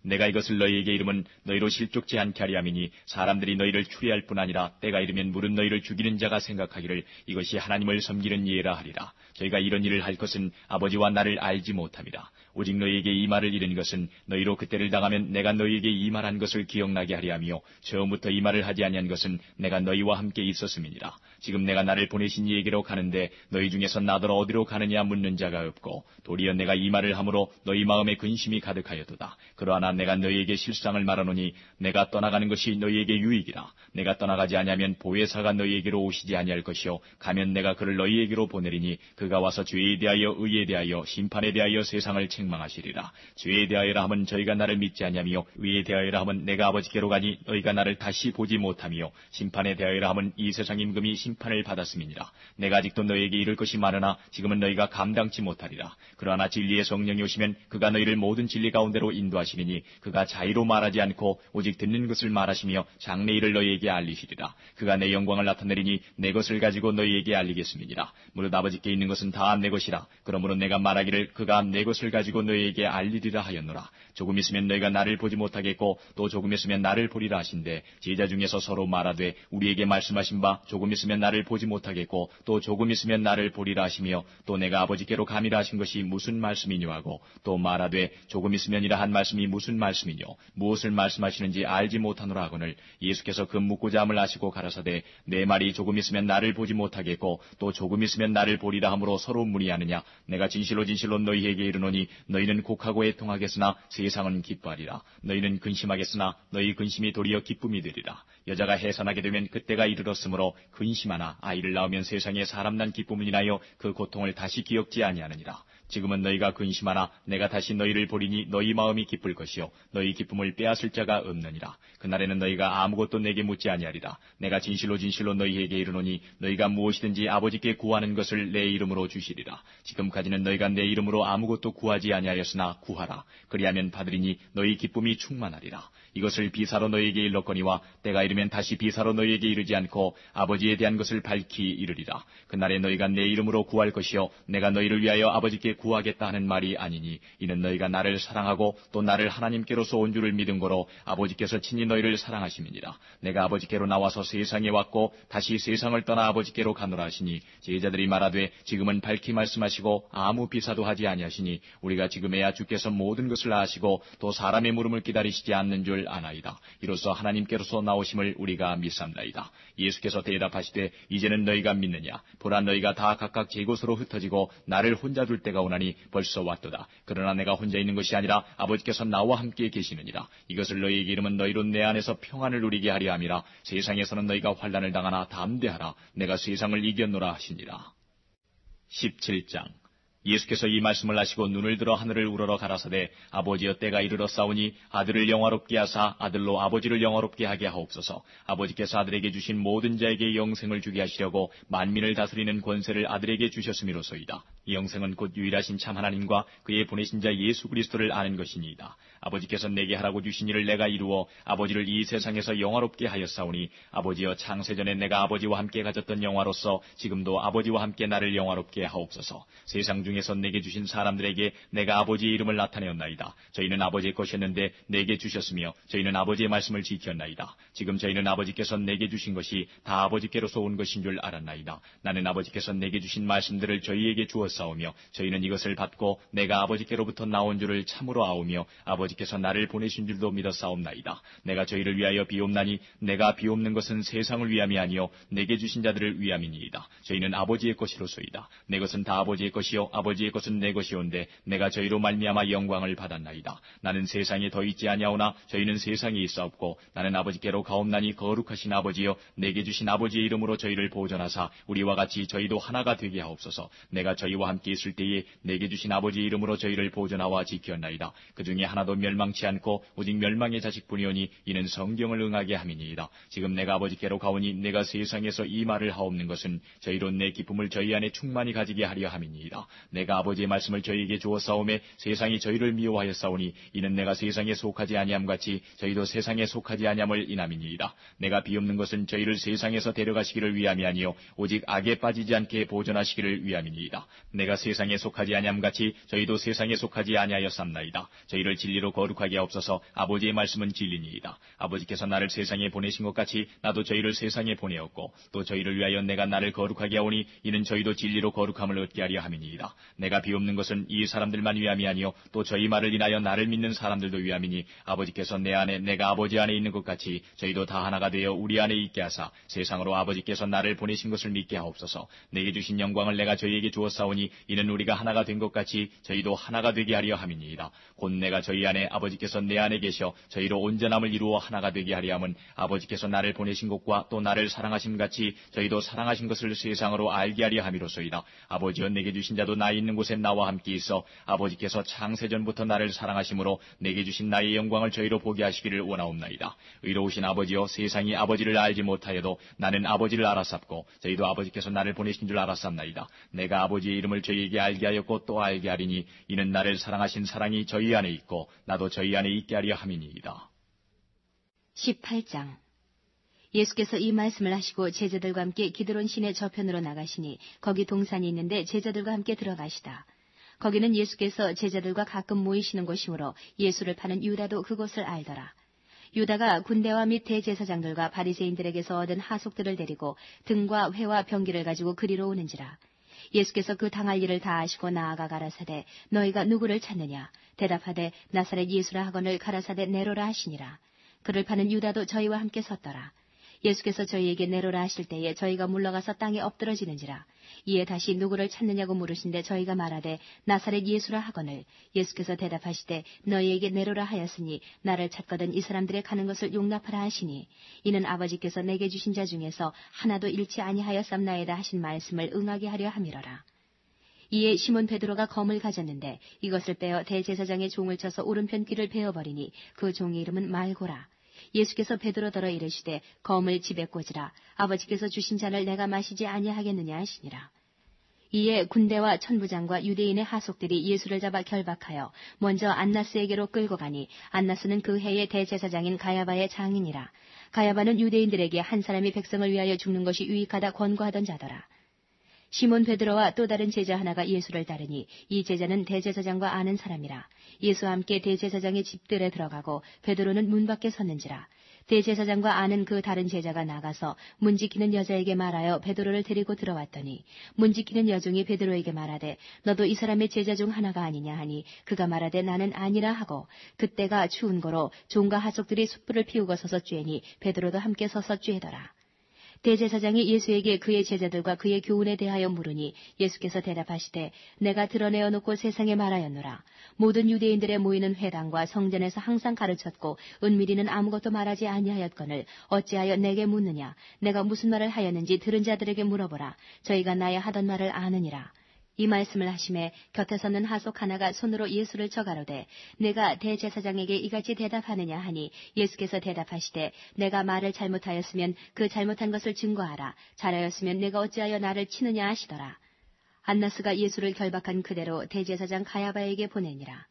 내가 이것을 너희에게 이름은 너희로 실족지 않게 하려 함이니 사람들이 너희를 추리할 뿐 아니라 때가 이르면 무릇 너희를 죽이는 자가 생각하기를 이것이 하나님을 섬기는 예라 하리라. 저희가 이런 일을 할 것은 아버지와 나를 알지 못함이라. 오직 너희에게 이 말을 이른 것은 너희로 그때를 당하면 내가 너희에게 이 말한 것을 기억나게 하려 하며 처음부터 이 말을 하지 아니한 것은 내가 너희와 함께 있었음이니라. 지금 내가 나를 보내신 이에게로 가는데 너희 중에서 나더러 어디로 가느냐 묻는 자가 없고 도리어 내가 이 말을 함으로 너희 마음에 근심이 가득하였도다. 그러나 내가 너희에게 실상을 말하노니 내가 떠나가는 것이 너희에게 유익이라. 내가 떠나가지 아니하면 보혜사가 너희에게로 오시지 아니할 것이요 가면 내가 그를 너희에게로 보내리니 그가 와서 죄에 대하여 의에 대하여 심판에 대하여 세상을 책망하시리라. 죄에 대하여라 하면 저희가 나를 믿지 아니하며 의에 대하여라 하면 내가 아버지께로 가니 너희가 나를 다시 보지 못하며 심판에 대하여라 하면 이 세상 임금이 심판을 받았음이니라. 내가 아직도 너희에게 이를 것이 많으나 지금은 너희가 감당치 못하리라. 그러나 진리의 성령이 오시면 그가 너희를 모든 진리 가운데로 인도하시리니 그가 자의로 말하지 않고 오직 듣는 것을 말하시며 장래 일을 너희에게 알리시리라. 그가 내 영광을 나타내리니 내 것을 가지고 너희에게 알리겠음이니라. 무릇 아버지께 있는 것은 다 내 것이라. 그러므로 내가 말하기를 그가 내 것을 가지고 너희에게 알리리라 하였노라. 조금 있으면 너희가 나를 보지 못하겠고 또 조금 있으면 나를 보리라 하신대 제자 중에서 서로 말하되 우리에게 말씀하신 바 조금 있으면 나를 보지 못하겠고 또 조금 있으면 나를 보리라 하시며 또 내가 아버지께로 감이라 하신 것이 무슨 말씀이뇨 하고 또 말하되 조금 있으면이라 한 말씀이 무슨 말씀이뇨 무엇을 말씀하시는지 알지 못하노라 하거늘 예수께서 그 묻고자 함을 아시고 가라사대 내 말이 조금 있으면 나를 보지 못하겠고 또 조금 있으면 나를 보리라 함으로 서로 문의하느냐 내가 진실로 너희에게 이르노니 너희는 곡하고 애통하겠으나 세상은 기뻐하리라. 너희는 근심하겠으나 너희 근심이 도리어 기쁨이 되리라. 여자가 해산하게 되면 그때가 이르렀으므로 근심하나 아이를 낳으면 세상에 사람 난 기쁨을 인하여 그 고통을 다시 기억지 아니하느니라. 지금은 너희가 근심하나 내가 다시 너희를 보리니 너희 마음이 기쁠 것이요 너희 기쁨을 빼앗을 자가 없느니라. 그날에는 너희가 아무것도 내게 묻지 아니하리라. 내가 진실로 너희에게 이르노니 너희가 무엇이든지 아버지께 구하는 것을 내 이름으로 주시리라. 지금까지는 너희가 내 이름으로 아무것도 구하지 아니하였으나 구하라. 그리하면 받으리니 너희 기쁨이 충만하리라. 이것을 비사로 너희에게 일렀거니와 때가 이르면 다시 비사로 너희에게 이르지 않고 아버지에 대한 것을 밝히 이르리라. 그날에 너희가 내 이름으로 구할 것이요 내가 너희를 위하여 아버지께 구하겠다 하는 말이 아니니 이는 너희가 나를 사랑하고 또 나를 하나님께로서 온 줄을 믿은 거로 아버지께서 친히 너희를 사랑하심이니라. 내가 아버지께로 나와서 세상에 왔고 다시 세상을 떠나 아버지께로 가노라 하시니 제자들이 말하되 지금은 밝히 말씀하시고 아무 비사도 하지 아니하시니 우리가 지금에야 주께서 모든 것을 아시고 또 사람의 물음을 기다리시지 않는 줄 아나이다. 이로써 하나님께로서 나오심을 우리가 믿삼나이다. 예수께서 대답하시되 이제는 너희가 믿느냐 보라 너희가 다 각각 제 곳으로 흩어지고 나를 혼자 둘 때가 오나니 벌써 왔도다. 그러나 내가 혼자 있는 것이 아니라 아버지께서 나와 함께 계시느니라. 이것을 너희에게 이르면 너희로 내 안에서 평안을 누리게 하려 함이라. 세상에서는 너희가 환난을 당하나 담대하라. 내가 세상을 이겼노라 하시니라. 17장. 예수께서 이 말씀을 하시고 눈을 들어 하늘을 우러러 가라사대 아버지여 때가 이르러 싸우니 아들을 영화롭게 하사 아들로 아버지를 영화롭게 하게 하옵소서. 아버지께서 아들에게 주신 모든 자에게 영생을 주게 하시려고 만민을 다스리는 권세를 아들에게 주셨음이로소이다. 이 영생은 곧 유일하신 참 하나님과 그의 보내신 자 예수 그리스도를 아는 것이니이다. 아버지께서 내게 하라고 주신 일을 내가 이루어 아버지를 이 세상에서 영화롭게 하였사오니 아버지여 창세전에 내가 아버지와 함께 가졌던 영화로서 지금도 아버지와 함께 나를 영화롭게 하옵소서. 세상 중에서 내게 주신 사람들에게 내가 아버지의 이름을 나타내었나이다. 저희는 아버지의 것이었는데 내게 주셨으며 저희는 아버지의 말씀을 지켰나이다. 지금 저희는 아버지께서 내게 주신 것이 다 아버지께로서 온 것인 줄 알았나이다. 나는 아버지께서 내게 주신 말씀들을 저희에게 주었사오며 저희는 이것을 받고 내가 아버지께로부터 나온 줄을 참으로 아오며 아버지께서 나를 보내신 줄도 믿었사옵나이다. 내가 저희를 위하여 비옵나니 내가 비옵는 것은 세상을 위함이 아니요 내게 주신 자들을 위함이니이다. 저희는 아버지의 것이로소이다. 내 것은 다 아버지의 것이요 아버지의 것은 내 것이온데 내가 저희로 말미암아 영광을 받았나이다. 나는 세상에 더 있지 아니하오나 저희는 세상에 있사옵고 나는 아버지께로 가옵나니 거룩하신 아버지여 내게 주신 아버지의 이름으로 저희를 보존하사 우리와 같이 저희도 하나가 되게 하옵소서. 내가 저희와 저희와 함께 있을 때에 내게 주신 아버지 이름으로 저희를 보존하와 지켰나이다. 그 중에 하나도 멸망치 않고 오직 멸망의 자식뿐이오니 이는 성경을 응하게 함이니이다. 지금 내가 아버지께로 가오니 내가 세상에서 이 말을 하옵는 것은 저희로 내 기쁨을 저희 안에 충만히 가지게 하려 함이니이다. 내가 아버지의 말씀을 저희에게 주었사오매 세상이 저희를 미워하였사오니 이는 내가 세상에 속하지 아니함 같이 저희도 세상에 속하지 아니함을 인함이니이다. 내가 비옵는 것은 저희를 세상에서 데려가시기를 위함이 아니요 오직 악에 빠지지 않게 보존하시기를 위함이니이다. 내가 세상에 속하지 아니함 같이 저희도 세상에 속하지 아니하였삼나이다. 저희를 진리로 거룩하게 하옵소서. 아버지의 말씀은 진리니이다. 아버지께서 나를 세상에 보내신 것 같이 나도 저희를 세상에 보내었고 또 저희를 위하여 내가 나를 거룩하게 하오니 이는 저희도 진리로 거룩함을 얻게 하려 함이니이다. 내가 비옵는 것은 이 사람들만 위함이 아니요 또 저희 말을 인하여 나를 믿는 사람들도 위함이니 아버지께서 내 안에 내가 아버지 안에 있는 것 같이 저희도 다 하나가 되어 우리 안에 있게 하사 세상으로 아버지께서 나를 보내신 것을 믿게 하옵소서. 내게 주신 영광을 내가 저희에게 주었사오니 이는 우리가 하나가 된 것 같이 저희도 하나가 되게 하려 함이니이다. 곧 내가 저희 안에 아버지께서 내 안에 계셔 저희로 온전함을 이루어 하나가 되게 하려 함은 아버지께서 나를 보내신 것과 또 나를 사랑하심 같이 저희도 사랑하신 것을 세상으로 알게 하려 함이로소이다. 아버지여 내게 주신 자도 나 있는 곳에 나와 함께 있어 아버지께서 창세전부터 나를 사랑하심으로 내게 주신 나의 영광을 저희로 보게 하시기를 원하옵나이다. 의로우신 아버지여 세상이 아버지를 알지 못하여도 나는 아버지를 알았sap고 저희도 아버지께서 나를 보내신 줄 알았sap나이다. 내가 아버지의 이름을 저희에게 알게 하였고 또 알게 하리니 이는 나를 사랑하신 사랑이 저희 안에 있고 나도 저희 안에 있게 하려 함이니이다. 18장. 예수께서 이 말씀을 하시고 제자들과 함께 기드론 시내 저편으로 나가시니 거기 동산이 있는데 제자들과 함께 들어가시다. 거기는 예수께서 제자들과 가끔 모이시는 곳이므로 예수를 파는 유다도 그곳을 알더라. 유다가 군대와 및 대제사장들과 바리새인들에게서 얻은 하속들을 데리고 등과 회와 병기를 가지고 그리로 오는지라. 예수께서 그 당할 일을 다 아시고 나아가 가라사대 너희가 누구를 찾느냐 대답하되 나사렛 예수라 하거늘 가라사대 내로라 하시니라. 그를 파는 유다도 저희와 함께 섰더라. 예수께서 저희에게 내로라 하실 때에 저희가 물러가서 땅에 엎드러지는지라. 이에 다시 누구를 찾느냐고 물으신데 저희가 말하되 나사렛 예수라 하거늘 예수께서 대답하시되 너희에게 내로라 하였으니 나를 찾거든 이 사람들의 가는 것을 용납하라 하시니 이는 아버지께서 내게 주신 자 중에서 하나도 잃지 아니하였삼나이다 하신 말씀을 응하게 하려 함이러라. 이에 시몬 베드로가 검을 가졌는데 이것을 빼어 대제사장의 종을 쳐서 오른편 귀를 베어버리니 그 종의 이름은 말고라. 예수께서 베드로더러 이르시되 검을 집에 꽂으라. 아버지께서 주신 잔을 내가 마시지 아니하겠느냐 하시니라. 이에 군대와 천부장과 유대인의 하속들이 예수를 잡아 결박하여 먼저 안나스에게로 끌고 가니 안나스는 그 해의 대제사장인 가야바의 장인이라. 가야바는 유대인들에게 한 사람이 백성을 위하여 죽는 것이 유익하다 권고하던 자더라. 시몬 베드로와 또 다른 제자 하나가 예수를 따르니 이 제자는 대제사장과 아는 사람이라. 예수와 함께 대제사장의 집들에 들어가고 베드로는 문 밖에 섰는지라. 대제사장과 아는 그 다른 제자가 나가서 문 지키는 여자에게 말하여 베드로를 데리고 들어왔더니 문 지키는 여종이 베드로에게 말하되 너도 이 사람의 제자 중 하나가 아니냐 하니 그가 말하되 나는 아니라 하고 그때가 추운 거로 종과 하속들이 숯불을 피우고 서서 쬐니 베드로도 함께 서서 쬐더라. 대제사장이 예수에게 그의 제자들과 그의 교훈에 대하여 물으니 예수께서 대답하시되 내가 드러내어 놓고 세상에 말하였노라. 모든 유대인들의 모이는 회당과 성전에서 항상 가르쳤고 은밀히는 아무것도 말하지 아니하였거늘 어찌하여 내게 묻느냐. 내가 무슨 말을 하였는지 들은 자들에게 물어보라. 저희가 나의 하던 말을 아느니라. 이 말씀을 하심에 곁에 서는 하속 하나가 손으로 예수를 쳐 가로되 내가 대제사장에게 이같이 대답하느냐 하니 예수께서 대답하시되 내가 말을 잘못하였으면 그 잘못한 것을 증거하라. 잘하였으면 내가 어찌하여 나를 치느냐 하시더라. 안나스가 예수를 결박한 그대로 대제사장 가야바에게 보내니라.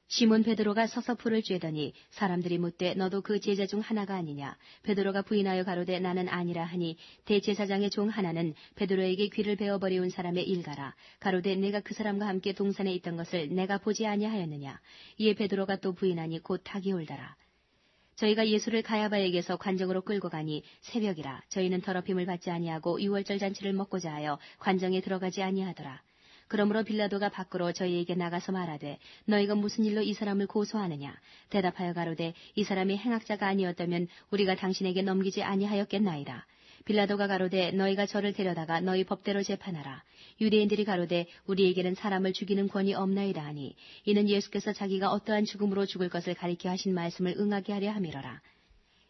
시몬 베드로가 서서 불을 쬐더니 사람들이 묻되 너도 그 제자 중 하나가 아니냐. 베드로가 부인하여 가로되 나는 아니라 하니 대제사장의 종 하나는 베드로에게 귀를 베어버리운 사람의 일가라. 가로되 내가 그 사람과 함께 동산에 있던 것을 내가 보지 아니하였느냐. 이에 베드로가 또 부인하니 곧 닭이 울더라. 저희가 예수를 가야바에게서 관정으로 끌고 가니 새벽이라. 저희는 더럽힘을 받지 아니하고 유월절 잔치를 먹고자 하여 관정에 들어가지 아니하더라. 그러므로 빌라도가 밖으로 저희에게 나가서 말하되 너희가 무슨 일로 이 사람을 고소하느냐. 대답하여 가로되 이 사람이 행악자가 아니었다면 우리가 당신에게 넘기지 아니하였겠나이다. 빌라도가 가로되 너희가 저를 데려다가 너희 법대로 재판하라. 유대인들이 가로되 우리에게는 사람을 죽이는 권이 없나이다 하니 이는 예수께서 자기가 어떠한 죽음으로 죽을 것을 가리켜 하신 말씀을 응하게 하려 함이러라.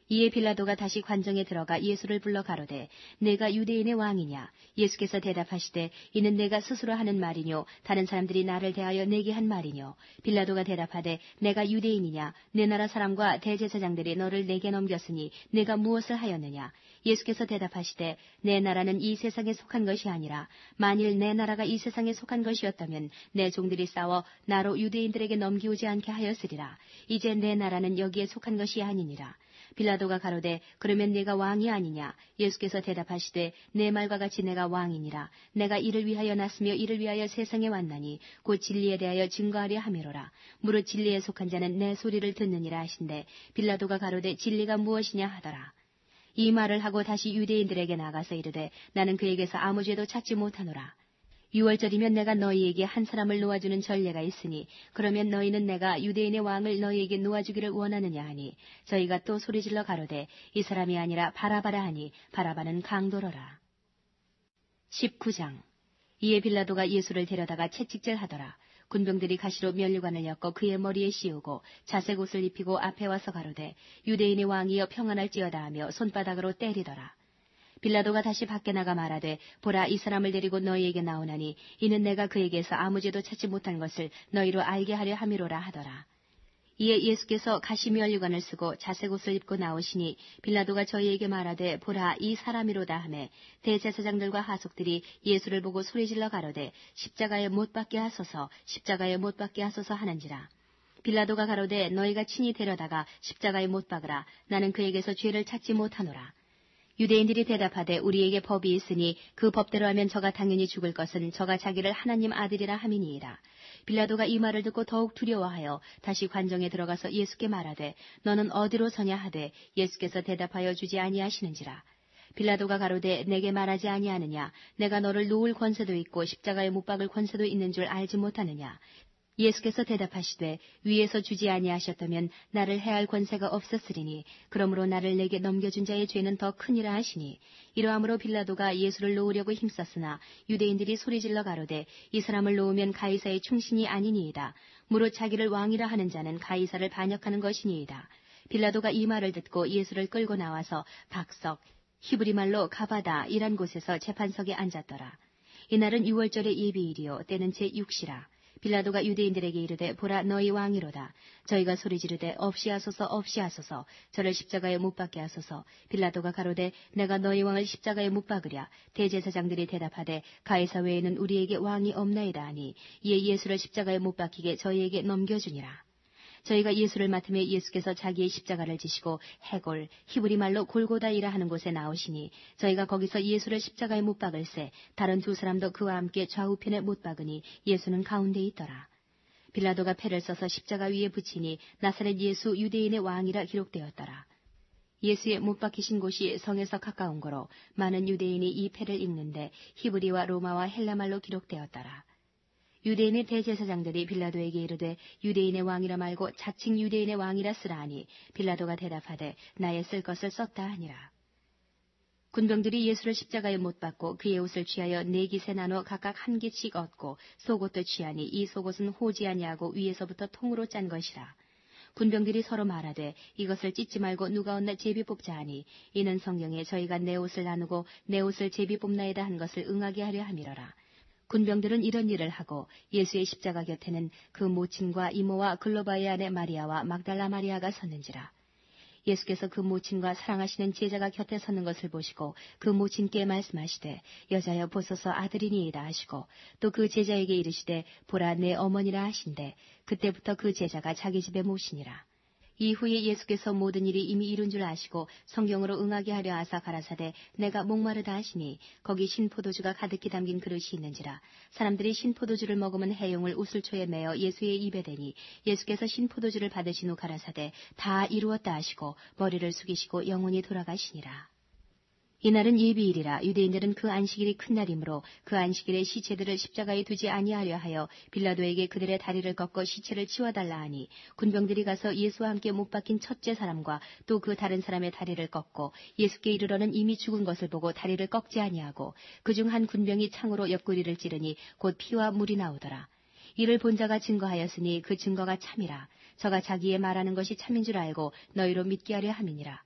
이에 빌라도가 다시 관정에 들어가 예수를 불러 가로되 내가 유대인의 왕이냐? 예수께서 대답하시되 이는 내가 스스로 하는 말이뇨 다른 사람들이 나를 대하여 내게 한 말이뇨. 빌라도가 대답하되 내가 유대인이냐? 내 나라 사람과 대제사장들이 너를 내게 넘겼으니 내가 무엇을 하였느냐? 예수께서 대답하시되 내 나라는 이 세상에 속한 것이 아니라 만일 내 나라가 이 세상에 속한 것이었다면 내 종들이 싸워 나로 유대인들에게 넘기오지 않게 하였으리라. 이제 내 나라는 여기에 속한 것이 아니니라. 빌라도가 가로되 그러면 네가 왕이 아니냐? 예수께서 대답하시되 내 말과 같이 내가 왕이니라. 내가 이를 위하여 났으며 이를 위하여 세상에 왔나니 곧 진리에 대하여 증거하려 함이로라. 무릇 진리에 속한 자는 내 소리를 듣느니라 하신대 빌라도가 가로되 진리가 무엇이냐 하더라. 이 말을 하고 다시 유대인들에게 나가서 이르되 나는 그에게서 아무 죄도 찾지 못하노라. 6월절이면 내가 너희에게 한 사람을 놓아주는 전례가 있으니 그러면 너희는 내가 유대인의 왕을 너희에게 놓아주기를 원하느냐 하니 저희가 또 소리질러 가로되 이 사람이 아니라 바라바라 하니 바라바는 강도로라. 19장. 이에 빌라도가 예수를 데려다가 채찍질하더라. 군병들이 가시로 면류관을 엮어 그의 머리에 씌우고 자색 옷을 입히고 앞에 와서 가로되 유대인의 왕이여 평안할지어다 하며 손바닥으로 때리더라. 빌라도가 다시 밖에 나가 말하되 보라 이 사람을 데리고 너희에게 나오나니 이는 내가 그에게서 아무 죄도 찾지 못한 것을 너희로 알게 하려 함이로라 하더라. 이에 예수께서 가시 면류관을 쓰고 자색 옷을 입고 나오시니 빌라도가 저희에게 말하되 보라 이 사람이로다 하매 대제사장들과 하속들이 예수를 보고 소리질러 가로되 십자가에 못 박게 하소서 십자가에 못 박게 하소서 하는지라. 빌라도가 가로되 너희가 친히 데려다가 십자가에 못 박으라. 나는 그에게서 죄를 찾지 못하노라. 유대인들이 대답하되 우리에게 법이 있으니 그 법대로 하면 저가 당연히 죽을 것은 저가 자기를 하나님 아들이라 함이니이다. 빌라도가 이 말을 듣고 더욱 두려워하여 다시 관정에 들어가서 예수께 말하되 너는 어디로 서냐 하되 예수께서 대답하여 주지 아니하시는지라. 빌라도가 가로되 내게 말하지 아니하느냐? 내가 너를 놓을 권세도 있고 십자가에 못 박을 권세도 있는 줄 알지 못하느냐? 예수께서 대답하시되 위에서 주지 아니하셨다면 나를 해할 권세가 없었으리니 그러므로 나를 내게 넘겨준 자의 죄는 더 크니라 하시니 이러함으로 빌라도가 예수를 놓으려고 힘썼으나 유대인들이 소리질러 가로되 이 사람을 놓으면 가이사의 충신이 아니니이다. 무릇 자기를 왕이라 하는 자는 가이사를 반역하는 것이니이다. 빌라도가 이 말을 듣고 예수를 끌고 나와서 박석 히브리 말로 가바다 이란 곳에서 재판석에 앉았더라. 이날은 6월절의 예비일이요 때는 제6시라. 빌라도가 유대인들에게 이르되 보라 너희 왕이로다. 저희가 소리 지르되 없이 하소서 없이 하소서 저를 십자가에 못 박게 하소서. 빌라도가 가로되 내가 너희 왕을 십자가에 못 박으랴. 대제사장들이 대답하되 가이사 외에는 우리에게 왕이 없나이다 하니 이에 예수를 십자가에 못 박히게 저희에게 넘겨주니라. 저희가 예수를 맡으며 예수께서 자기의 십자가를 지시고 해골 히브리 말로 골고다이라 하는 곳에 나오시니 저희가 거기서 예수를 십자가에 못 박을새 다른 두 사람도 그와 함께 좌우편에 못 박으니 예수는 가운데 있더라. 빌라도가 패를 써서 십자가 위에 붙이니 나사렛 예수 유대인의 왕이라 기록되었더라. 예수의 못 박히신 곳이 성에서 가까운 거로 많은 유대인이 이 패를 읽는데 히브리와 로마와 헬라말로 기록되었더라. 유대인의 대제사장들이 빌라도에게 이르되 유대인의 왕이라 말고 자칭 유대인의 왕이라 쓰라 하니 빌라도가 대답하되 나의 쓸 것을 썼다 하니라. 군병들이 예수를 십자가에 못 박고 그의 옷을 취하여 네 깃에 나눠 각각 한 깃씩 얻고 속옷도 취하니 이 속옷은 호지 아니하고 위에서부터 통으로 짠 것이라. 군병들이 서로 말하되 이것을 찢지 말고 누가 얻나 제비 뽑자 하니 이는 성경에 저희가 내 옷을 나누고 내 옷을 제비 뽑나이다 한 것을 응하게 하려 함이로라. 군병들은 이런 일을 하고 예수의 십자가 곁에는 그 모친과 이모와 글로바의 아내 마리아와 막달라 마리아가 섰는지라. 예수께서 그 모친과 사랑하시는 제자가 곁에 섰는 것을 보시고 그 모친께 말씀하시되 여자여 보소서 아들이니이다 하시고 또 그 제자에게 이르시되 보라 내 어머니라 하신대 그때부터 그 제자가 자기 집에 모시니라. 이후에 예수께서 모든 일이 이미 이룬 줄 아시고 성경으로 응하게 하려 하사 가라사대 내가 목마르다 하시니 거기 신포도주가 가득히 담긴 그릇이 있는지라. 사람들이 신포도주를 먹으면 해용을 우슬초에 매어 예수의 입에 대니 예수께서 신포도주를 받으신 후 가라사대 다 이루었다 하시고 머리를 숙이시고 영혼이 돌아가시니라. 이날은 예비일이라. 유대인들은 그 안식일이 큰 날이므로 그 안식일에 시체들을 십자가에 두지 아니하려 하여 빌라도에게 그들의 다리를 꺾어 시체를 치워달라 하니 군병들이 가서 예수와 함께 못 박힌 첫째 사람과 또 그 다른 사람의 다리를 꺾고 예수께 이르러는 이미 죽은 것을 보고 다리를 꺾지 아니하고 그중 한 군병이 창으로 옆구리를 찌르니 곧 피와 물이 나오더라. 이를 본 자가 증거하였으니 그 증거가 참이라. 저가 자기의 말하는 것이 참인 줄 알고 너희로 믿게 하려 함이니라.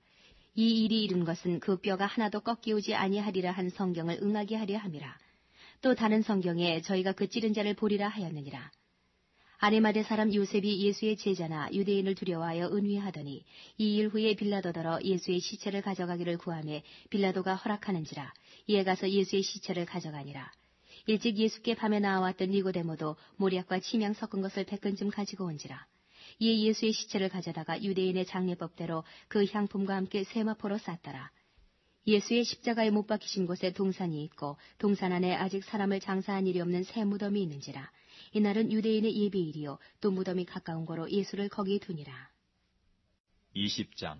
이 일이 이룬 것은 그 뼈가 하나도 꺾이오지 아니하리라 한 성경을 응하게 하려 함이라. 또 다른 성경에 저희가 그 찌른 자를 보리라 하였느니라. 아리마대 사람 요셉이 예수의 제자나 유대인을 두려워하여 은휘하더니 이 일 후에 빌라도더러 예수의 시체를 가져가기를 구하매 빌라도가 허락하는지라. 이에 가서 예수의 시체를 가져가니라. 일찍 예수께 밤에 나와왔던 니고데모도 모략과 침향 섞은 것을 100근쯤 가지고 온지라. 이에 예수의 시체를 가져다가 유대인의 장례법대로 그 향품과 함께 세마포로 쌌더라. 예수의 십자가에 못 박히신 곳에 동산이 있고 동산 안에 아직 사람을 장사한 일이 없는 새 무덤이 있는지라. 이날은 유대인의 예배일이요 또 무덤이 가까운 거로 예수를 거기 두니라. 20장.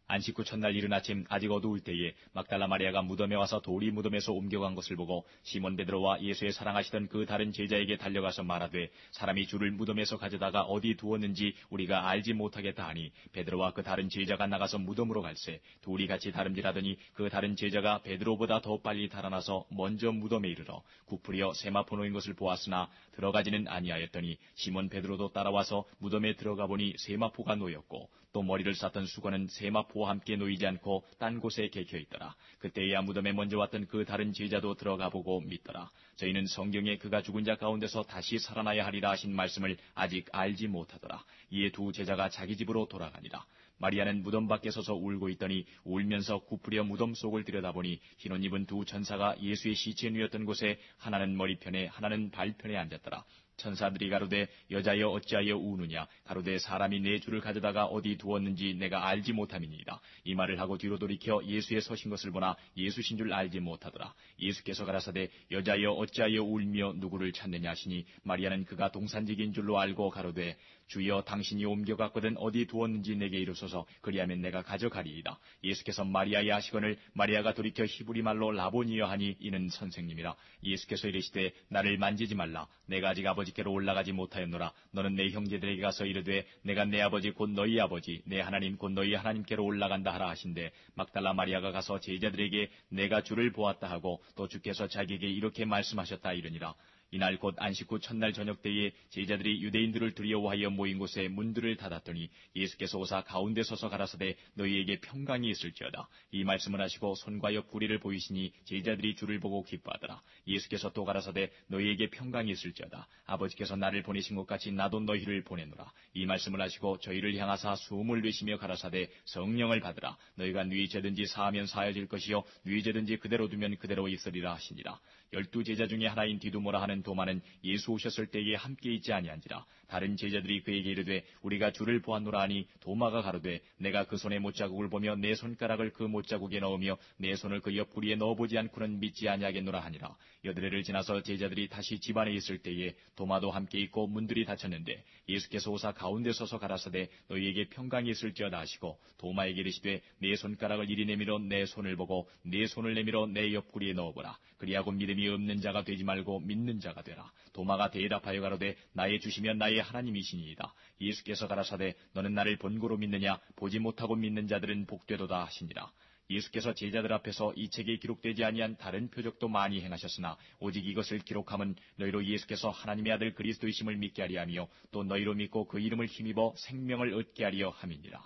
안식 후 첫날 이른 아침 아직 어두울 때에 막달라 마리아가 무덤에 와서 돌이 무덤에서 옮겨간 것을 보고 시몬 베드로와 예수의 사랑하시던 그 다른 제자에게 달려가서 말하되 사람이 주를 무덤에서 가져다가 어디 두었는지 우리가 알지 못하겠다 하니 베드로와 그 다른 제자가 나가서 무덤으로 갈새 둘이 같이 다름질하더니 그 다른 제자가 베드로보다 더 빨리 달아나서 먼저 무덤에 이르러 구부려 세마포 놓인 것을 보았으나 들어가지는 아니하였더니 시몬 베드로도 따라와서 무덤에 들어가 보니 세마포가 놓였고 또 머리를 쌌던 수건은 세마포와 함께 놓이지 않고 딴 곳에 개겨 있더라. 그때야 무덤에 먼저 왔던 그 다른 제자도 들어가 보고 믿더라. 저희는 성경에 그가 죽은 자 가운데서 다시 살아나야 하리라 하신 말씀을 아직 알지 못하더라. 이에 두 제자가 자기 집으로 돌아가니라. 마리아는 무덤 밖에 서서 울고 있더니 울면서 구부려 무덤 속을 들여다보니 흰옷 입은 두 천사가 예수의 시체에 누였던 곳에 하나는 머리편에 하나는 발편에 앉았더라. 천사들이 가로되 여자여 어찌하여 우느냐 가로되 사람이 내 주를 가져다가 어디 두었는지 내가 알지 못함이니이다. 이 말을 하고 뒤로 돌이켜 예수의 서신 것을 보나 예수신 줄 알지 못하더라. 예수께서 가라사대 여자여 어찌하여 울며 누구를 찾느냐 하시니 마리아는 그가 동산직인 줄로 알고 가로되 주여 당신이 옮겨갔거든 어디 두었는지 내게 이르소서 그리하면 내가 가져가리이다. 예수께서 마리아에 하시거늘 마리아가 돌이켜 히브리 말로 라보니여 하니 이는 선생님이라. 예수께서 이르시되 나를 만지지 말라. 내가 아직 아버지께로 올라가지 못하였노라. 너는 내 형제들에게 가서 이르되 내가 내 아버지 곧 너희 아버지 내 하나님 곧 너희 하나님께로 올라간다 하라 하신대 막달라 마리아가 가서 제자들에게 내가 주를 보았다 하고 또 주께서 자기에게 이렇게 말씀하셨다 이르니라. 이날 곧 안식 후 첫날 저녁 때에 제자들이 유대인들을 두려워하여 모인 곳에 문들을 닫았더니 예수께서 오사 가운데 서서 가라사대 너희에게 평강이 있을지어다. 이 말씀을 하시고 손과 옆구리를 보이시니 제자들이 주를 보고 기뻐하더라. 예수께서 또 가라사대 너희에게 평강이 있을지어다. 아버지께서 나를 보내신 것 같이 나도 너희를 보내노라. 이 말씀을 하시고 저희를 향하사 숨을 내쉬며 가라사대 성령을 받으라. 너희가 뉘 죄든지 사하면 사여질 것이요 뉘 죄든지 그대로 두면 그대로 있으리라 하시니라. 12 제자 중에 하나인 디두모라 하는 도마는 예수 오셨을 때에 함께 있지 아니한지라. 다른 제자들이 그에게 이르되 우리가 주를 보았노라 하니 도마가 가로되 내가 그 손의 못자국을 보며 내 손가락을 그 못자국에 넣으며 내 손을 그 옆구리에 넣어보지 않고는 믿지 아니하겠노라 하니라. 여드레를 지나서 제자들이 다시 집안에 있을 때에 도마도 함께 있고 문들이 닫혔는데 예수께서 오사 가운데 서서 가라사대 너희에게 평강이 있을지어다 하시고 도마에게 이르시되 내 손가락을 이리 내밀어 내 손을 보고 내 손을 내밀어 내 옆구리에 넣어보라. 그리하고 믿음이 없는 자가 되지 말고 믿는 자가 되라. 도마가 대답하여 가로되 나의 주시면 나의 하나님이시니이다. 예수께서 가라사대 너는 나를 본고로 믿느냐 보지 못하고 믿는 자들은 복되도다 하시니라. 예수께서 제자들 앞에서 이 책에 기록되지 아니한 다른 표적도 많이 행하셨으나 오직 이것을 기록함은 너희로 예수께서 하나님의 아들 그리스도이심을 믿게 하리 하며 또 너희로 믿고 그 이름을 힘입어 생명을 얻게 하려 함이니라.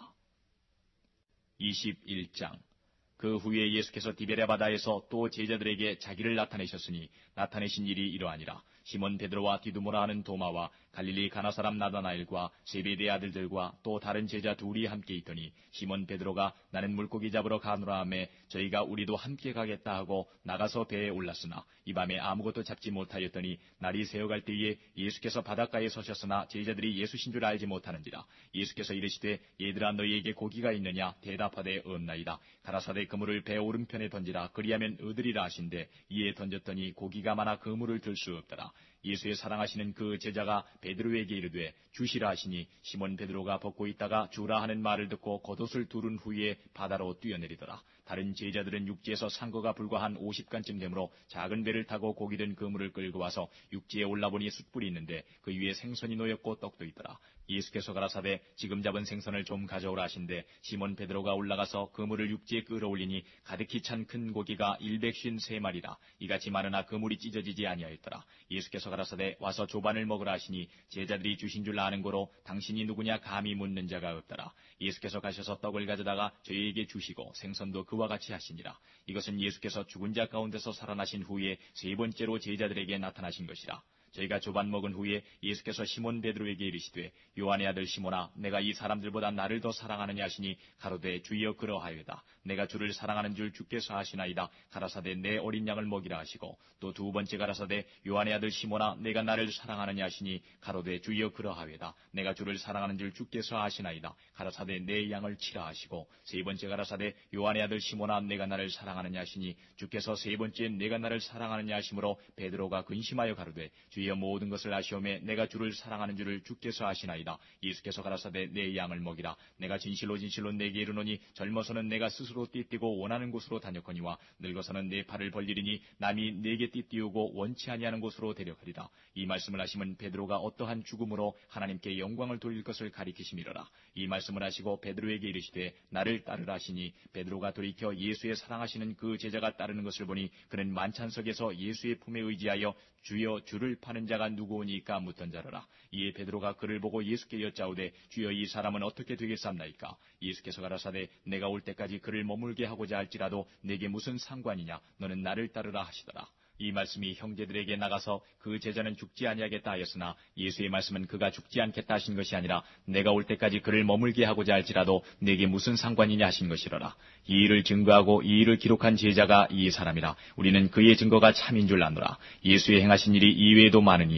21장. 그 후에 예수께서 디베랴 바다에서 또 제자들에게 자기를 나타내셨으니 나타내신 일이 이러하니라. 시몬 베드로와 디두모라 하는 도마와 갈릴리 가나 사람 나다나엘과 세베대의 아들들과 또 다른 제자 둘이 함께 있더니 시몬 베드로가 나는 물고기 잡으러 가노라 하매 저희가 우리도 함께 가겠다 하고 나가서 배에 올랐으나 이 밤에 아무것도 잡지 못하였더니 날이 새어갈 때에 예수께서 바닷가에 서셨으나 제자들이 예수신 줄 알지 못하는지라. 예수께서 이르시되 얘들아 너희에게 고기가 있느냐 대답하되 없나이다. 가라사대 그물을 배 오른편에 던지라 그리하면 얻으리라 하신대 이에 던졌더니 고기가 많아 그물을 들 수 없더라. 예수의 사랑하시는 그 제자가 베드로에게 이르되 주시라 하시니 시몬 베드로가 벗고 있다가 주라 하는 말을 듣고 겉옷을 두른 후에 바다로 뛰어내리더라. 다른 제자들은 육지에서 산 거가 불과 한 50간쯤 되므로 작은 배를 타고 고기 든 그물을 끌고 와서 육지에 올라보니 숯불이 있는데 그 위에 생선이 놓였고 떡도 있더라. 예수께서 가라사대 지금 잡은 생선을 좀 가져오라 하신대 시몬 베드로가 올라가서 그물을 육지에 끌어올리니 가득히 찬 큰 고기가 153마리라. 이같이 많으나 그물이 찢어지지 아니하였더라. 예수께서 가라사대 와서 조반을 먹으라 하시니 제자들이 주신 줄 아는 고로 당신이 누구냐 감히 묻는 자가 없더라. 예수께서 가셔서 떡을 가져다가 저희에게 주시고 생선도 그와 같이 하시니라. 이것은 예수께서 죽은 자 가운데서 살아나신 후에 세 번째로 제자들에게 나타나신 것이라. 저희가 조반 먹은 후에 예수께서 시몬 베드로에게 이르시되 요한의 아들 시몬아 내가 이 사람들보다 나를 더 사랑하느냐 하시니 가로되 주여 그러하여다. 내가 주를 사랑하는 줄 주께서 아시나이다. 가라사대 내 어린 양을 먹이라 하시고 또 두 번째 가라사대 요한의 아들 시몬아 내가 나를 사랑하느냐 하시니 가로되 주여 그러하여다. 내가 주를 사랑하는 줄 주께서 아시나이다. 가라사대 내 양을 치라 하시고 세 번째 가라사대 요한의 아들 시몬아 내가 나를 사랑하느냐 하시니 주께서 세 번째 내가 나를 사랑하느냐 하시므로 베드로가 근심하여 가로되 주여 모든 것을 아시오매 내가 주를 사랑하는 줄을 주께서 아시나이다. 예수께서 가라사대 내 양을 먹이라. 내가 진실로 내게 이르노니 젊어서는 내가 스스로 띠띠고 원하는 곳으로 다녔거니와 늙어서는 내 팔을 벌리리니 남이 내게 띠띠우고 원치 아니하는 곳으로 데려가리라. 이 말씀을 하시면 베드로가 어떠한 죽음으로 하나님께 영광을 돌릴 것을 가리키심이로라. 이 말씀을 하시고 베드로에게 이르시되 나를 따르라 하시니 베드로가 돌이켜 예수의 사랑하시는 그 제자가 따르는 것을 보니 그는 만찬석에서 예수의 품에 의지하여 주여 주를 파는 자가 누구오니까 묻던 자로라. 이에 베드로가 그를 보고 예수께 여짜오되 주여 이 사람은 어떻게 되겠삼나이까? 예수께서 가라사대 내가 올 때까지 그를 머물게 하고자 할지라도 내게 무슨 상관이냐? 너는 나를 따르라 하시더라. 이 말씀이 형제들에게 나가서 그 제자는 죽지 아니하겠다 하였으나 예수의 말씀은 그가 죽지 않겠다 하신 것이 아니라 내가 올 때까지 그를 머물게 하고자 할지라도 내게 무슨 상관이냐 하신 것이로라. 이 일을 증거하고 이 일을 기록한 제자가 이 사람이라. 우리는 그의 증거가 참인 줄 아노라. 예수의 행하신 일이 이외에도 많으니